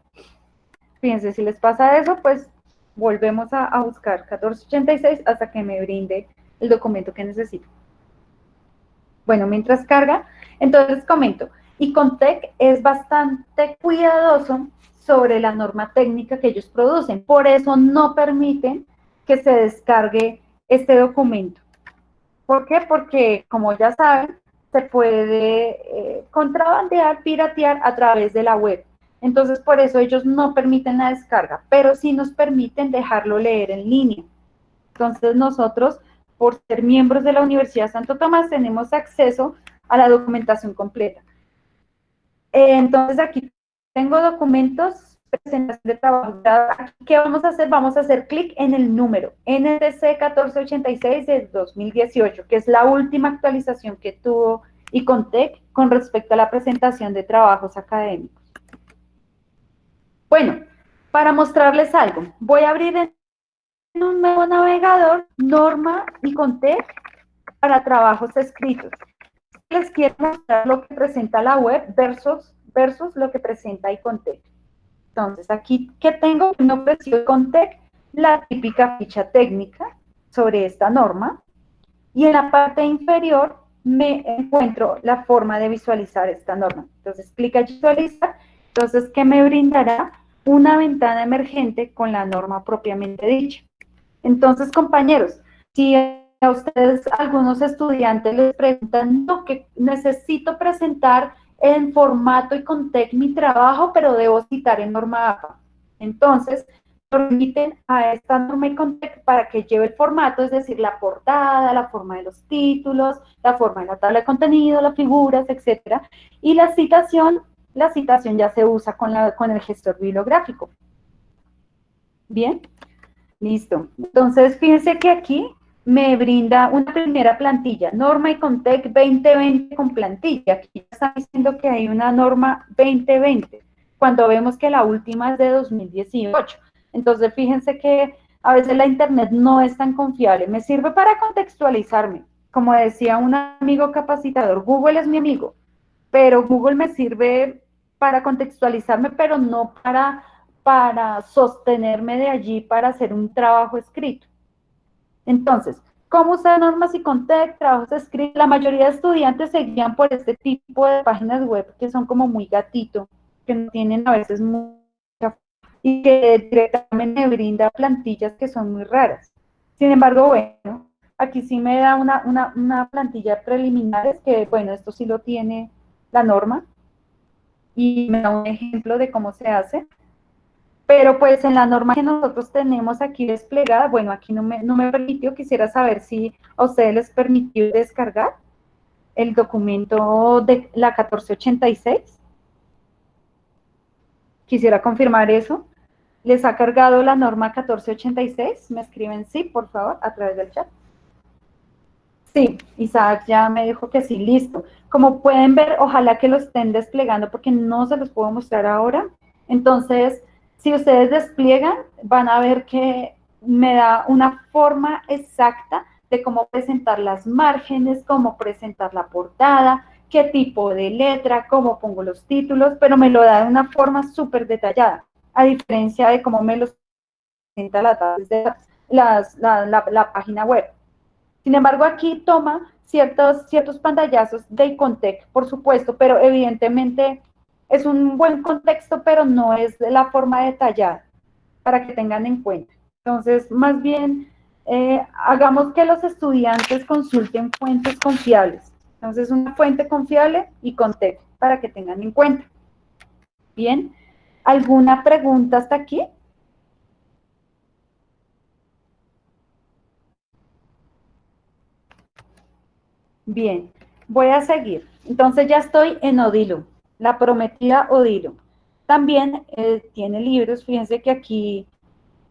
Fíjense, si les pasa eso, pues volvemos a buscar 1486 hasta que me brinde el documento que necesito. Bueno, mientras carga, entonces comento, Icontec es bastante cuidadoso sobre la norma técnica que ellos producen. Por eso no permiten que se descargue este documento. ¿Por qué? Porque, como ya saben, se puede contrabandear, piratear a través de la web. Entonces, por eso ellos no permiten la descarga, pero sí nos permiten dejarlo leer en línea. Entonces, nosotros, por ser miembros de la Universidad Santo Tomás, tenemos acceso a la documentación completa. Entonces, aquí tengo documentos, presentación de trabajo. Aquí, ¿qué vamos a hacer? Vamos a hacer clic en el número NTC 1486 de 2018, que es la última actualización que tuvo Icontec con respecto a la presentación de trabajos académicos. Bueno, para mostrarles algo, voy a abrir en un nuevo navegador norma Icontec para trabajos escritos. Les quiero mostrar lo que presenta la web versus lo que presenta Icontec. Entonces, aquí, ¿qué tengo? Me ofreció Icontec la típica ficha técnica sobre esta norma y en la parte inferior me encuentro la forma de visualizar esta norma. Entonces, clic en visualizar, entonces, ¿qué me brindará? Una ventana emergente con la norma propiamente dicha. Entonces, compañeros, si a ustedes, algunos estudiantes les preguntan, no, que necesito presentar en formato y con TEC mi trabajo, pero debo citar en norma APA. Entonces, permiten a esta norma y con TEC para que lleve el formato, es decir, la portada, la forma de los títulos, la forma de la tabla de contenido, las figuras, etcétera. Y la citación ya se usa con el gestor bibliográfico. Bien, listo. Entonces, fíjense que aquí me brinda una primera plantilla, norma y Contec 2020 con plantilla. Aquí está diciendo que hay una norma 2020, cuando vemos que la última es de 2018. Entonces, fíjense que a veces la internet no es tan confiable. Me sirve para contextualizarme. Como decía un amigo capacitador, Google es mi amigo, pero Google me sirve para contextualizarme, pero no para sostenerme de allí para hacer un trabajo escrito. Entonces, ¿cómo usar normas y Contec, trabajos escritos? La mayoría de estudiantes se guían por este tipo de páginas web que son como muy gatito, que no tienen a veces mucha y que directamente me brinda plantillas que son muy raras. Sin embargo, bueno, aquí sí me da una plantilla preliminar, que bueno, esto sí lo tiene la norma, y me da un ejemplo de cómo se hace. Pero pues en la norma que nosotros tenemos aquí desplegada, bueno, aquí no me permitió, quisiera saber si a ustedes les permitió descargar el documento de la 1486. Quisiera confirmar eso. ¿Les ha cargado la norma 1486? Me escriben sí, por favor, a través del chat. Sí, Isaac ya me dijo que sí, listo. Como pueden ver, ojalá que lo estén desplegando porque no se los puedo mostrar ahora. Entonces, si ustedes despliegan, van a ver que me da una forma exacta de cómo presentar las márgenes, cómo presentar la portada, qué tipo de letra, cómo pongo los títulos, pero me lo da de una forma súper detallada, a diferencia de cómo me los presenta la página web. Sin embargo, aquí toma ciertos pantallazos de Contec, por supuesto, pero evidentemente es un buen contexto, pero no es de la forma detallada, para que tengan en cuenta. Entonces, más bien, hagamos que los estudiantes consulten fuentes confiables. Entonces, una fuente confiable y Contec, para que tengan en cuenta. Bien, ¿alguna pregunta hasta aquí? Bien, voy a seguir. Entonces ya estoy en Odilo, la prometida Odilo. También tiene libros, fíjense que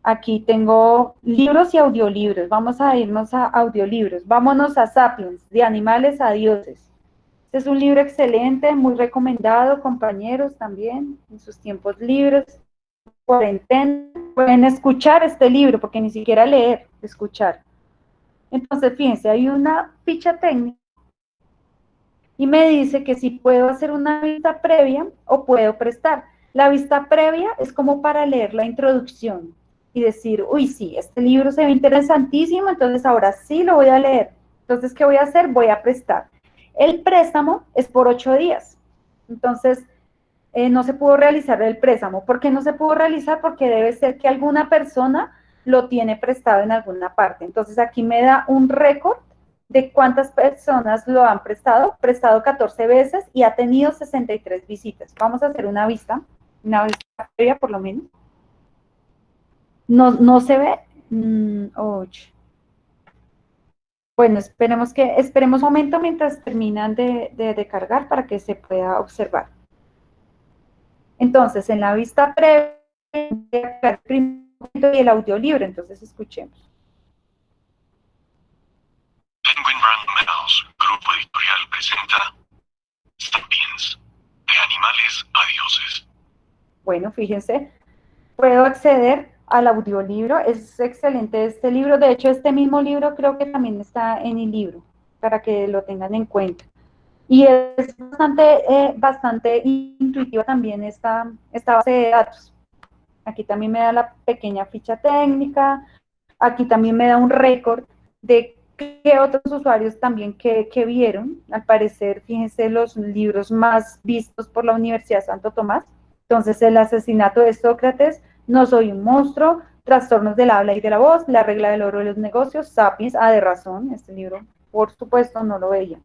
aquí tengo libros y audiolibros. Vamos a irnos a audiolibros. Vámonos a Sapiens, de animales a dioses. Este es un libro excelente, muy recomendado, compañeros, también, en sus tiempos libres. Pueden escuchar este libro, porque ni siquiera leer, escuchar. Entonces, fíjense, hay una ficha técnica y me dice que si puedo hacer una vista previa o puedo prestar. La vista previa es como para leer la introducción y decir, uy, sí, este libro se ve interesantísimo, entonces ahora sí lo voy a leer. Entonces, ¿qué voy a hacer? Voy a prestar. El préstamo es por 8 días. Entonces, no se pudo realizar el préstamo. ¿Por qué no se pudo realizar? Porque debe ser que alguna persona lo tiene prestado en alguna parte. Entonces, aquí me da un récord de cuántas personas lo han prestado 14 veces y ha tenido 63 visitas. Vamos a hacer una vista previa por lo menos. No se ve. Bueno, esperemos un momento mientras terminan de cargar para que se pueda observar. Entonces, en la vista previa, y el audiolibro, entonces escuchemos. Penguin Random House, Grupo Editorial presenta Sapiens, de animales a dioses. Bueno, fíjense, puedo acceder al audiolibro, es excelente este libro, de hecho este mismo libro creo que también está en el libro, para que lo tengan en cuenta. Y es bastante intuitiva también esta base de datos. aquí también me da la pequeña ficha técnica, aquí también me da un récord de qué otros usuarios también que vieron. Al parecer, fíjense, los libros más vistos por la Universidad Santo Tomás. Entonces, El asesinato de Sócrates, No soy un monstruo, Trastornos del habla y de la voz, La regla del oro de los negocios, Sapiens, de razón, este libro, por supuesto, no lo veía.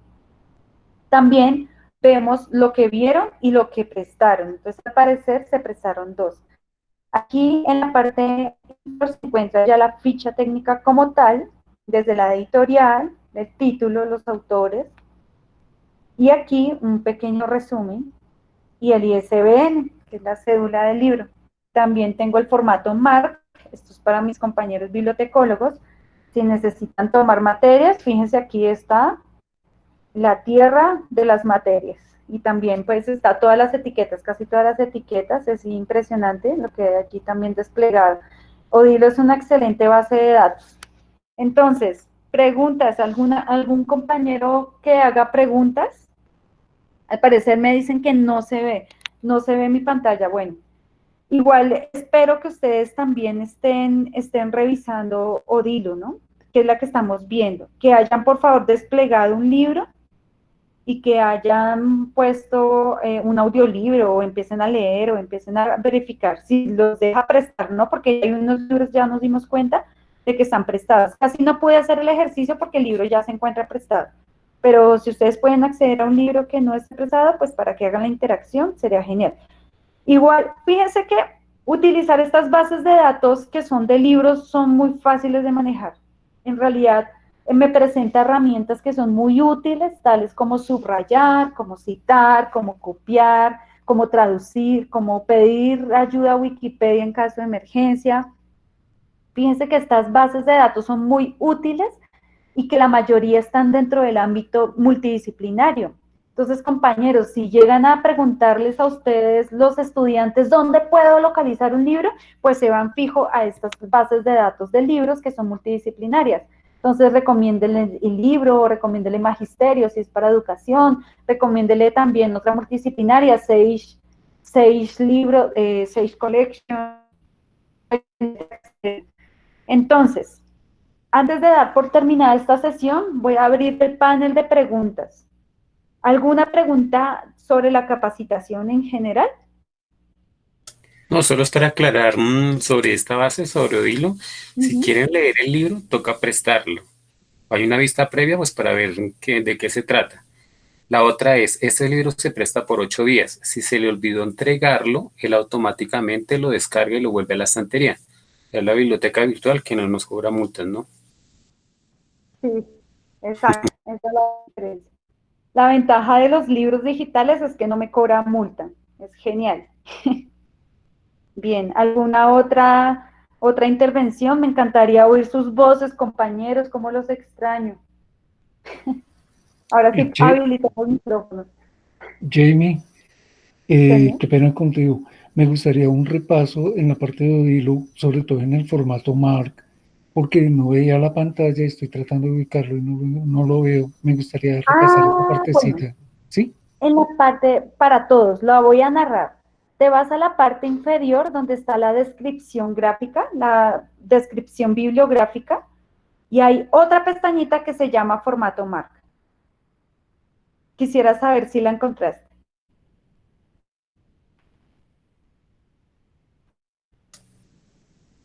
También vemos lo que vieron y lo que prestaron. Entonces, al parecer, se prestaron dos. Aquí en la parte se encuentra ya la ficha técnica como tal, desde la editorial, el título, los autores, y aquí un pequeño resumen, y el ISBN, que es la cédula del libro. También tengo el formato MARC, esto es para mis compañeros bibliotecólogos, si necesitan tomar materias, fíjense aquí está la tierra de las materias, y también pues está todas las etiquetas, casi todas las etiquetas, es impresionante lo que hay aquí también desplegado. Odilo es una excelente base de datos. Entonces, preguntas, ¿algún compañero que haga preguntas? Al parecer me dicen que no se ve mi pantalla. Bueno, igual espero que ustedes también estén revisando Odilo, ¿no? Que es la que estamos viendo. Que hayan, por favor, desplegado un libro y que hayan puesto un audiolibro o empiecen a leer o empiecen a verificar si los deja prestar, ¿no? Porque hay unos libros, ya nos dimos cuenta, de que están prestados. Casi no pude hacer el ejercicio porque el libro ya se encuentra prestado. Pero si ustedes pueden acceder a un libro que no esté prestado, pues para que hagan la interacción, sería genial. Igual, fíjense que utilizar estas bases de datos que son de libros son muy fáciles de manejar. En realidad, me presenta herramientas que son muy útiles, tales como subrayar, como citar, como copiar, como traducir, como pedir ayuda a Wikipedia en caso de emergencia. Fíjense que estas bases de datos son muy útiles y que la mayoría están dentro del ámbito multidisciplinario. Entonces, compañeros, si llegan a preguntarles a ustedes, los estudiantes, ¿dónde puedo localizar un libro? Pues se van fijo a estas bases de datos de libros que son multidisciplinarias. Entonces, recomiéndele el libro, recomiéndele magisterio, si es para educación, recomiéndele también otra multidisciplinaria, Sage Libro, Sage Collection. Entonces, antes de dar por terminada esta sesión, voy a abrir el panel de preguntas. ¿Alguna pregunta sobre la capacitación en general? No, solo es para aclarar sobre esta base, sobre Odilo. Si quieren leer el libro, toca prestarlo. Hay una vista previa, pues para ver de qué se trata. La otra es, este libro se presta por 8 días. Si se le olvidó entregarlo, él automáticamente lo descarga y lo vuelve a la estantería. Es la biblioteca virtual que no nos cobra multas, ¿no? Sí, exacto, esa es la diferencia. La ventaja de los libros digitales es que no me cobra multa, es genial. Bien, ¿alguna otra intervención? Me encantaría oír sus voces, compañeros, cómo los extraño. Ahora sí, habilitamos los micrófonos. Jamie, Sí. qué pena contigo. Me gustaría un repaso en la parte de Odilo, sobre todo en el formato MARC, porque no veía la pantalla, estoy tratando de ubicarlo y no lo veo. Me gustaría repasar esa partecita. Bueno, ¿Sí? en la parte, para todos, la voy a narrar. Te vas a la parte inferior donde está la descripción gráfica, la descripción bibliográfica, y hay otra pestañita que se llama formato MARC. Quisiera saber si la encontraste.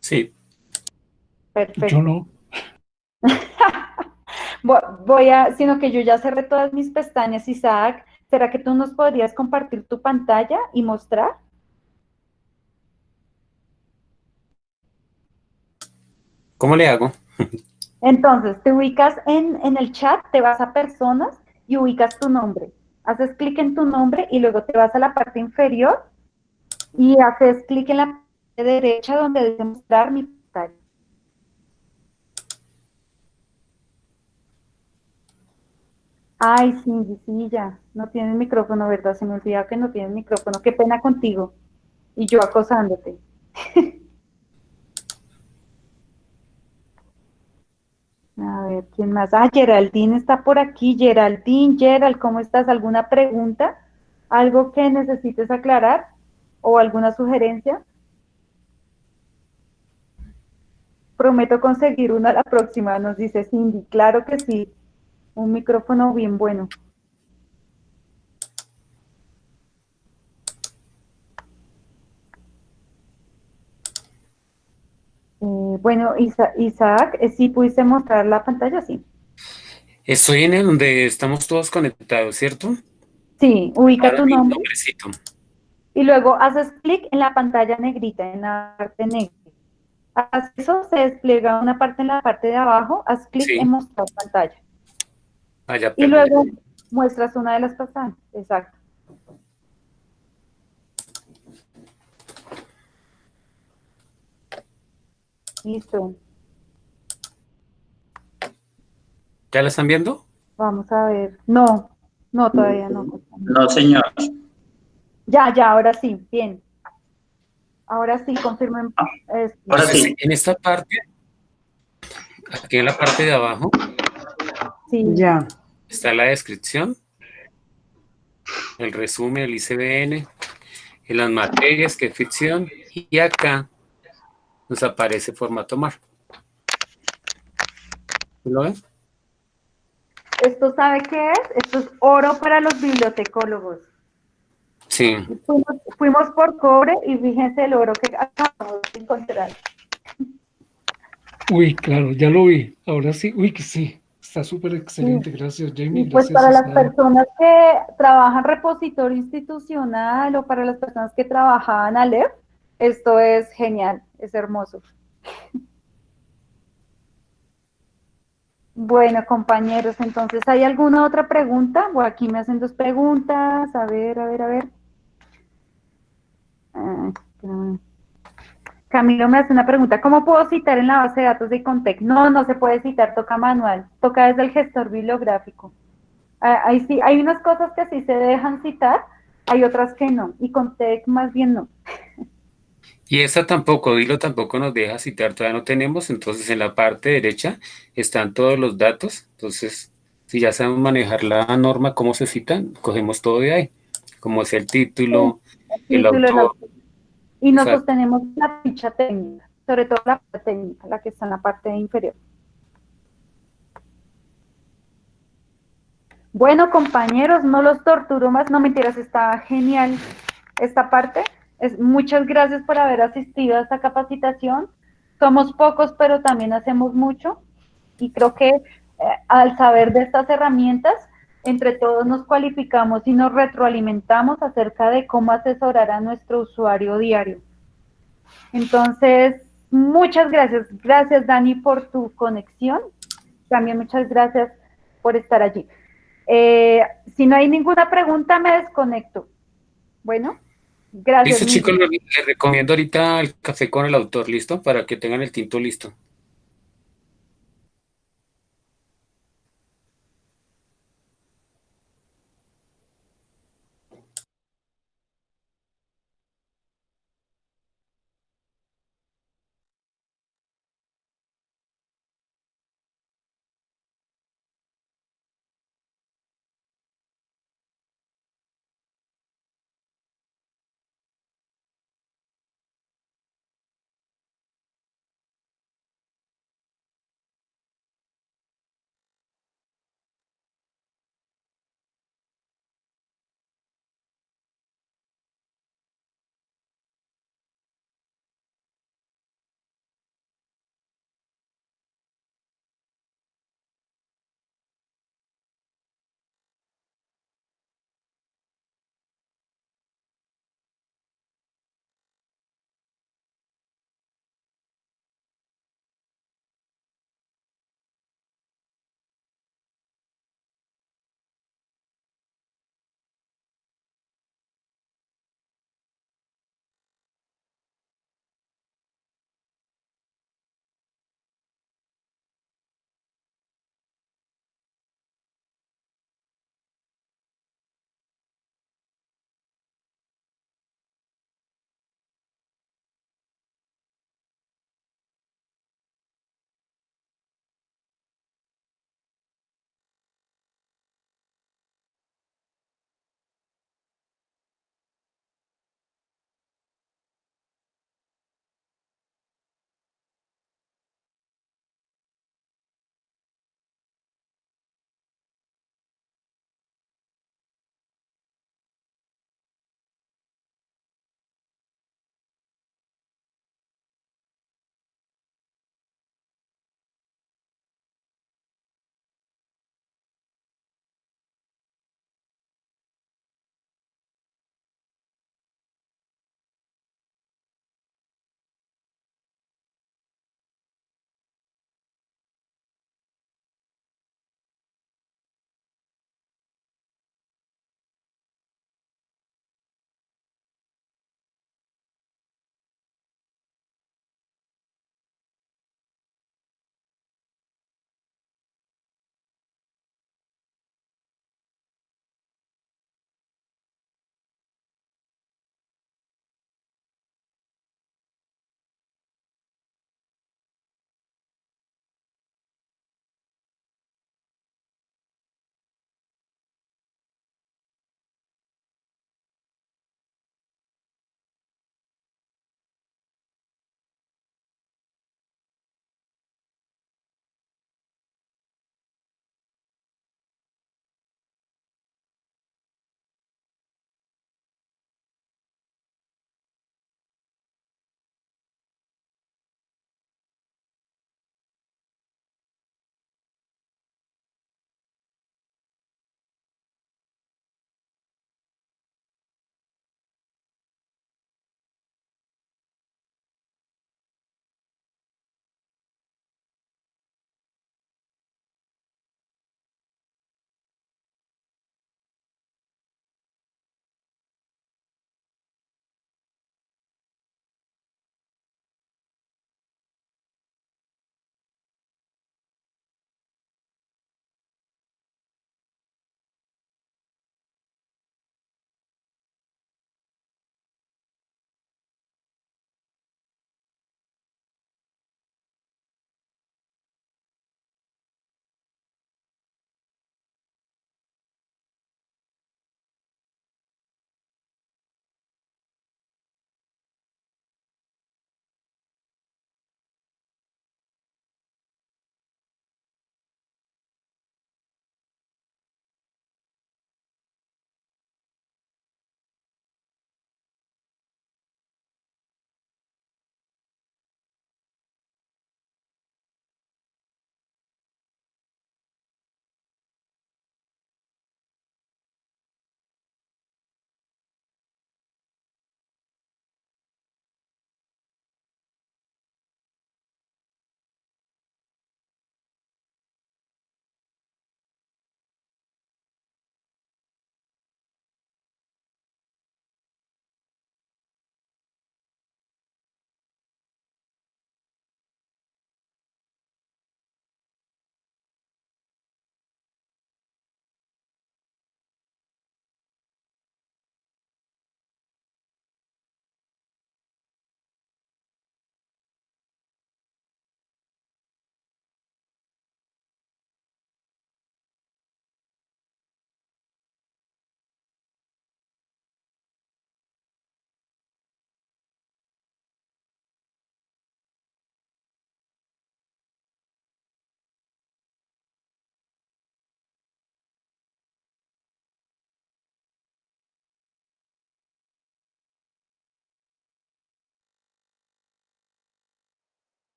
Sí. Perfecto. Yo no. Sino que yo ya cerré todas mis pestañas, Isaac. ¿Será que tú nos podrías compartir tu pantalla y mostrar? ¿Cómo le hago? Entonces, te ubicas en el chat, te vas a personas y ubicas tu nombre. Haces clic en tu nombre y luego te vas a la parte inferior y haces clic en la parte derecha donde dice mostrar mi pantalla. Ay, sí, ya. No tienes micrófono, ¿verdad? Se me olvidaba que no tienes micrófono. Qué pena contigo. Y yo acosándote. A ver, ¿quién más? Geraldine está por aquí. Gerald, ¿cómo estás? ¿Alguna pregunta? ¿Algo que necesites aclarar? ¿O alguna sugerencia? prometo conseguir una la próxima, nos dice Cindy. Claro que sí, un micrófono bien bueno. Bueno, Isaac, ¿sí pudiste mostrar la pantalla? Sí. Estoy en el donde estamos todos conectados, ¿cierto? Sí, ubica Ahora tu mi nombre nombrecito. y luego haces clic en la pantalla negrita, en la parte negra. Haz eso, se despliega una parte en la parte de abajo, haz clic en Sí. mostrar pantalla. Allá, Y perdón. luego muestras una de las pestañas. Exacto. Listo. ¿Ya la están viendo? Vamos a ver. No, no, todavía no. No, señor. Ya, ahora sí, bien. Ahora sí, confirmen. Ahora Entonces, sí. en esta parte, aquí en la parte de abajo, Sí. Ya. está la descripción, el resumen, el ICBN, en las materias, que es ficción, y acá nos aparece formato MAR. ¿Lo ven? ¿Esto sabe qué es? Esto es oro para los bibliotecólogos. Sí. Fuimos por cobre y fíjense el oro que acabamos de encontrar. Uy, claro, ya lo vi. Ahora sí, uy, que sí. Está súper excelente. Gracias, Jamie. Y pues Gracias, para las Isaac. personas que trabajan repositorio institucional o para las personas que trabajaban Aleph, esto es genial, es hermoso. Bueno, compañeros, entonces, ¿hay alguna otra pregunta? Bueno, aquí me hacen dos preguntas. A ver. Camilo me hace una pregunta. ¿Cómo puedo citar en la base de datos de Contec? No se puede citar, toca manual. Toca desde el gestor bibliográfico. Ahí sí, hay unas cosas que sí se dejan citar, hay otras que no. Y Contec más bien no. Y esta tampoco, Dilo tampoco nos deja citar, todavía no tenemos, entonces en la parte derecha están todos los datos, entonces si ya sabemos manejar la norma, cómo se citan, cogemos todo de ahí, como es el título, el Título, el autor. autor. Y nos Exacto. sostenemos la ficha técnica, sobre todo la parte técnica, la que está en la parte inferior. Bueno, compañeros, no los torturo más, no mentiras, está genial esta parte. Muchas gracias por haber asistido a esta capacitación. Somos pocos, pero también hacemos mucho. Y creo que al saber de estas herramientas, entre todos nos cualificamos y nos retroalimentamos acerca de cómo asesorar a nuestro usuario diario. Entonces, muchas gracias. Gracias, Dani, por tu conexión. También muchas gracias por estar allí. Si no hay ninguna pregunta, me desconecto. Bueno, gracias. Listo, chicos, les recomiendo ahorita el café con el autor, ¿listo? Para que tengan el tinto listo.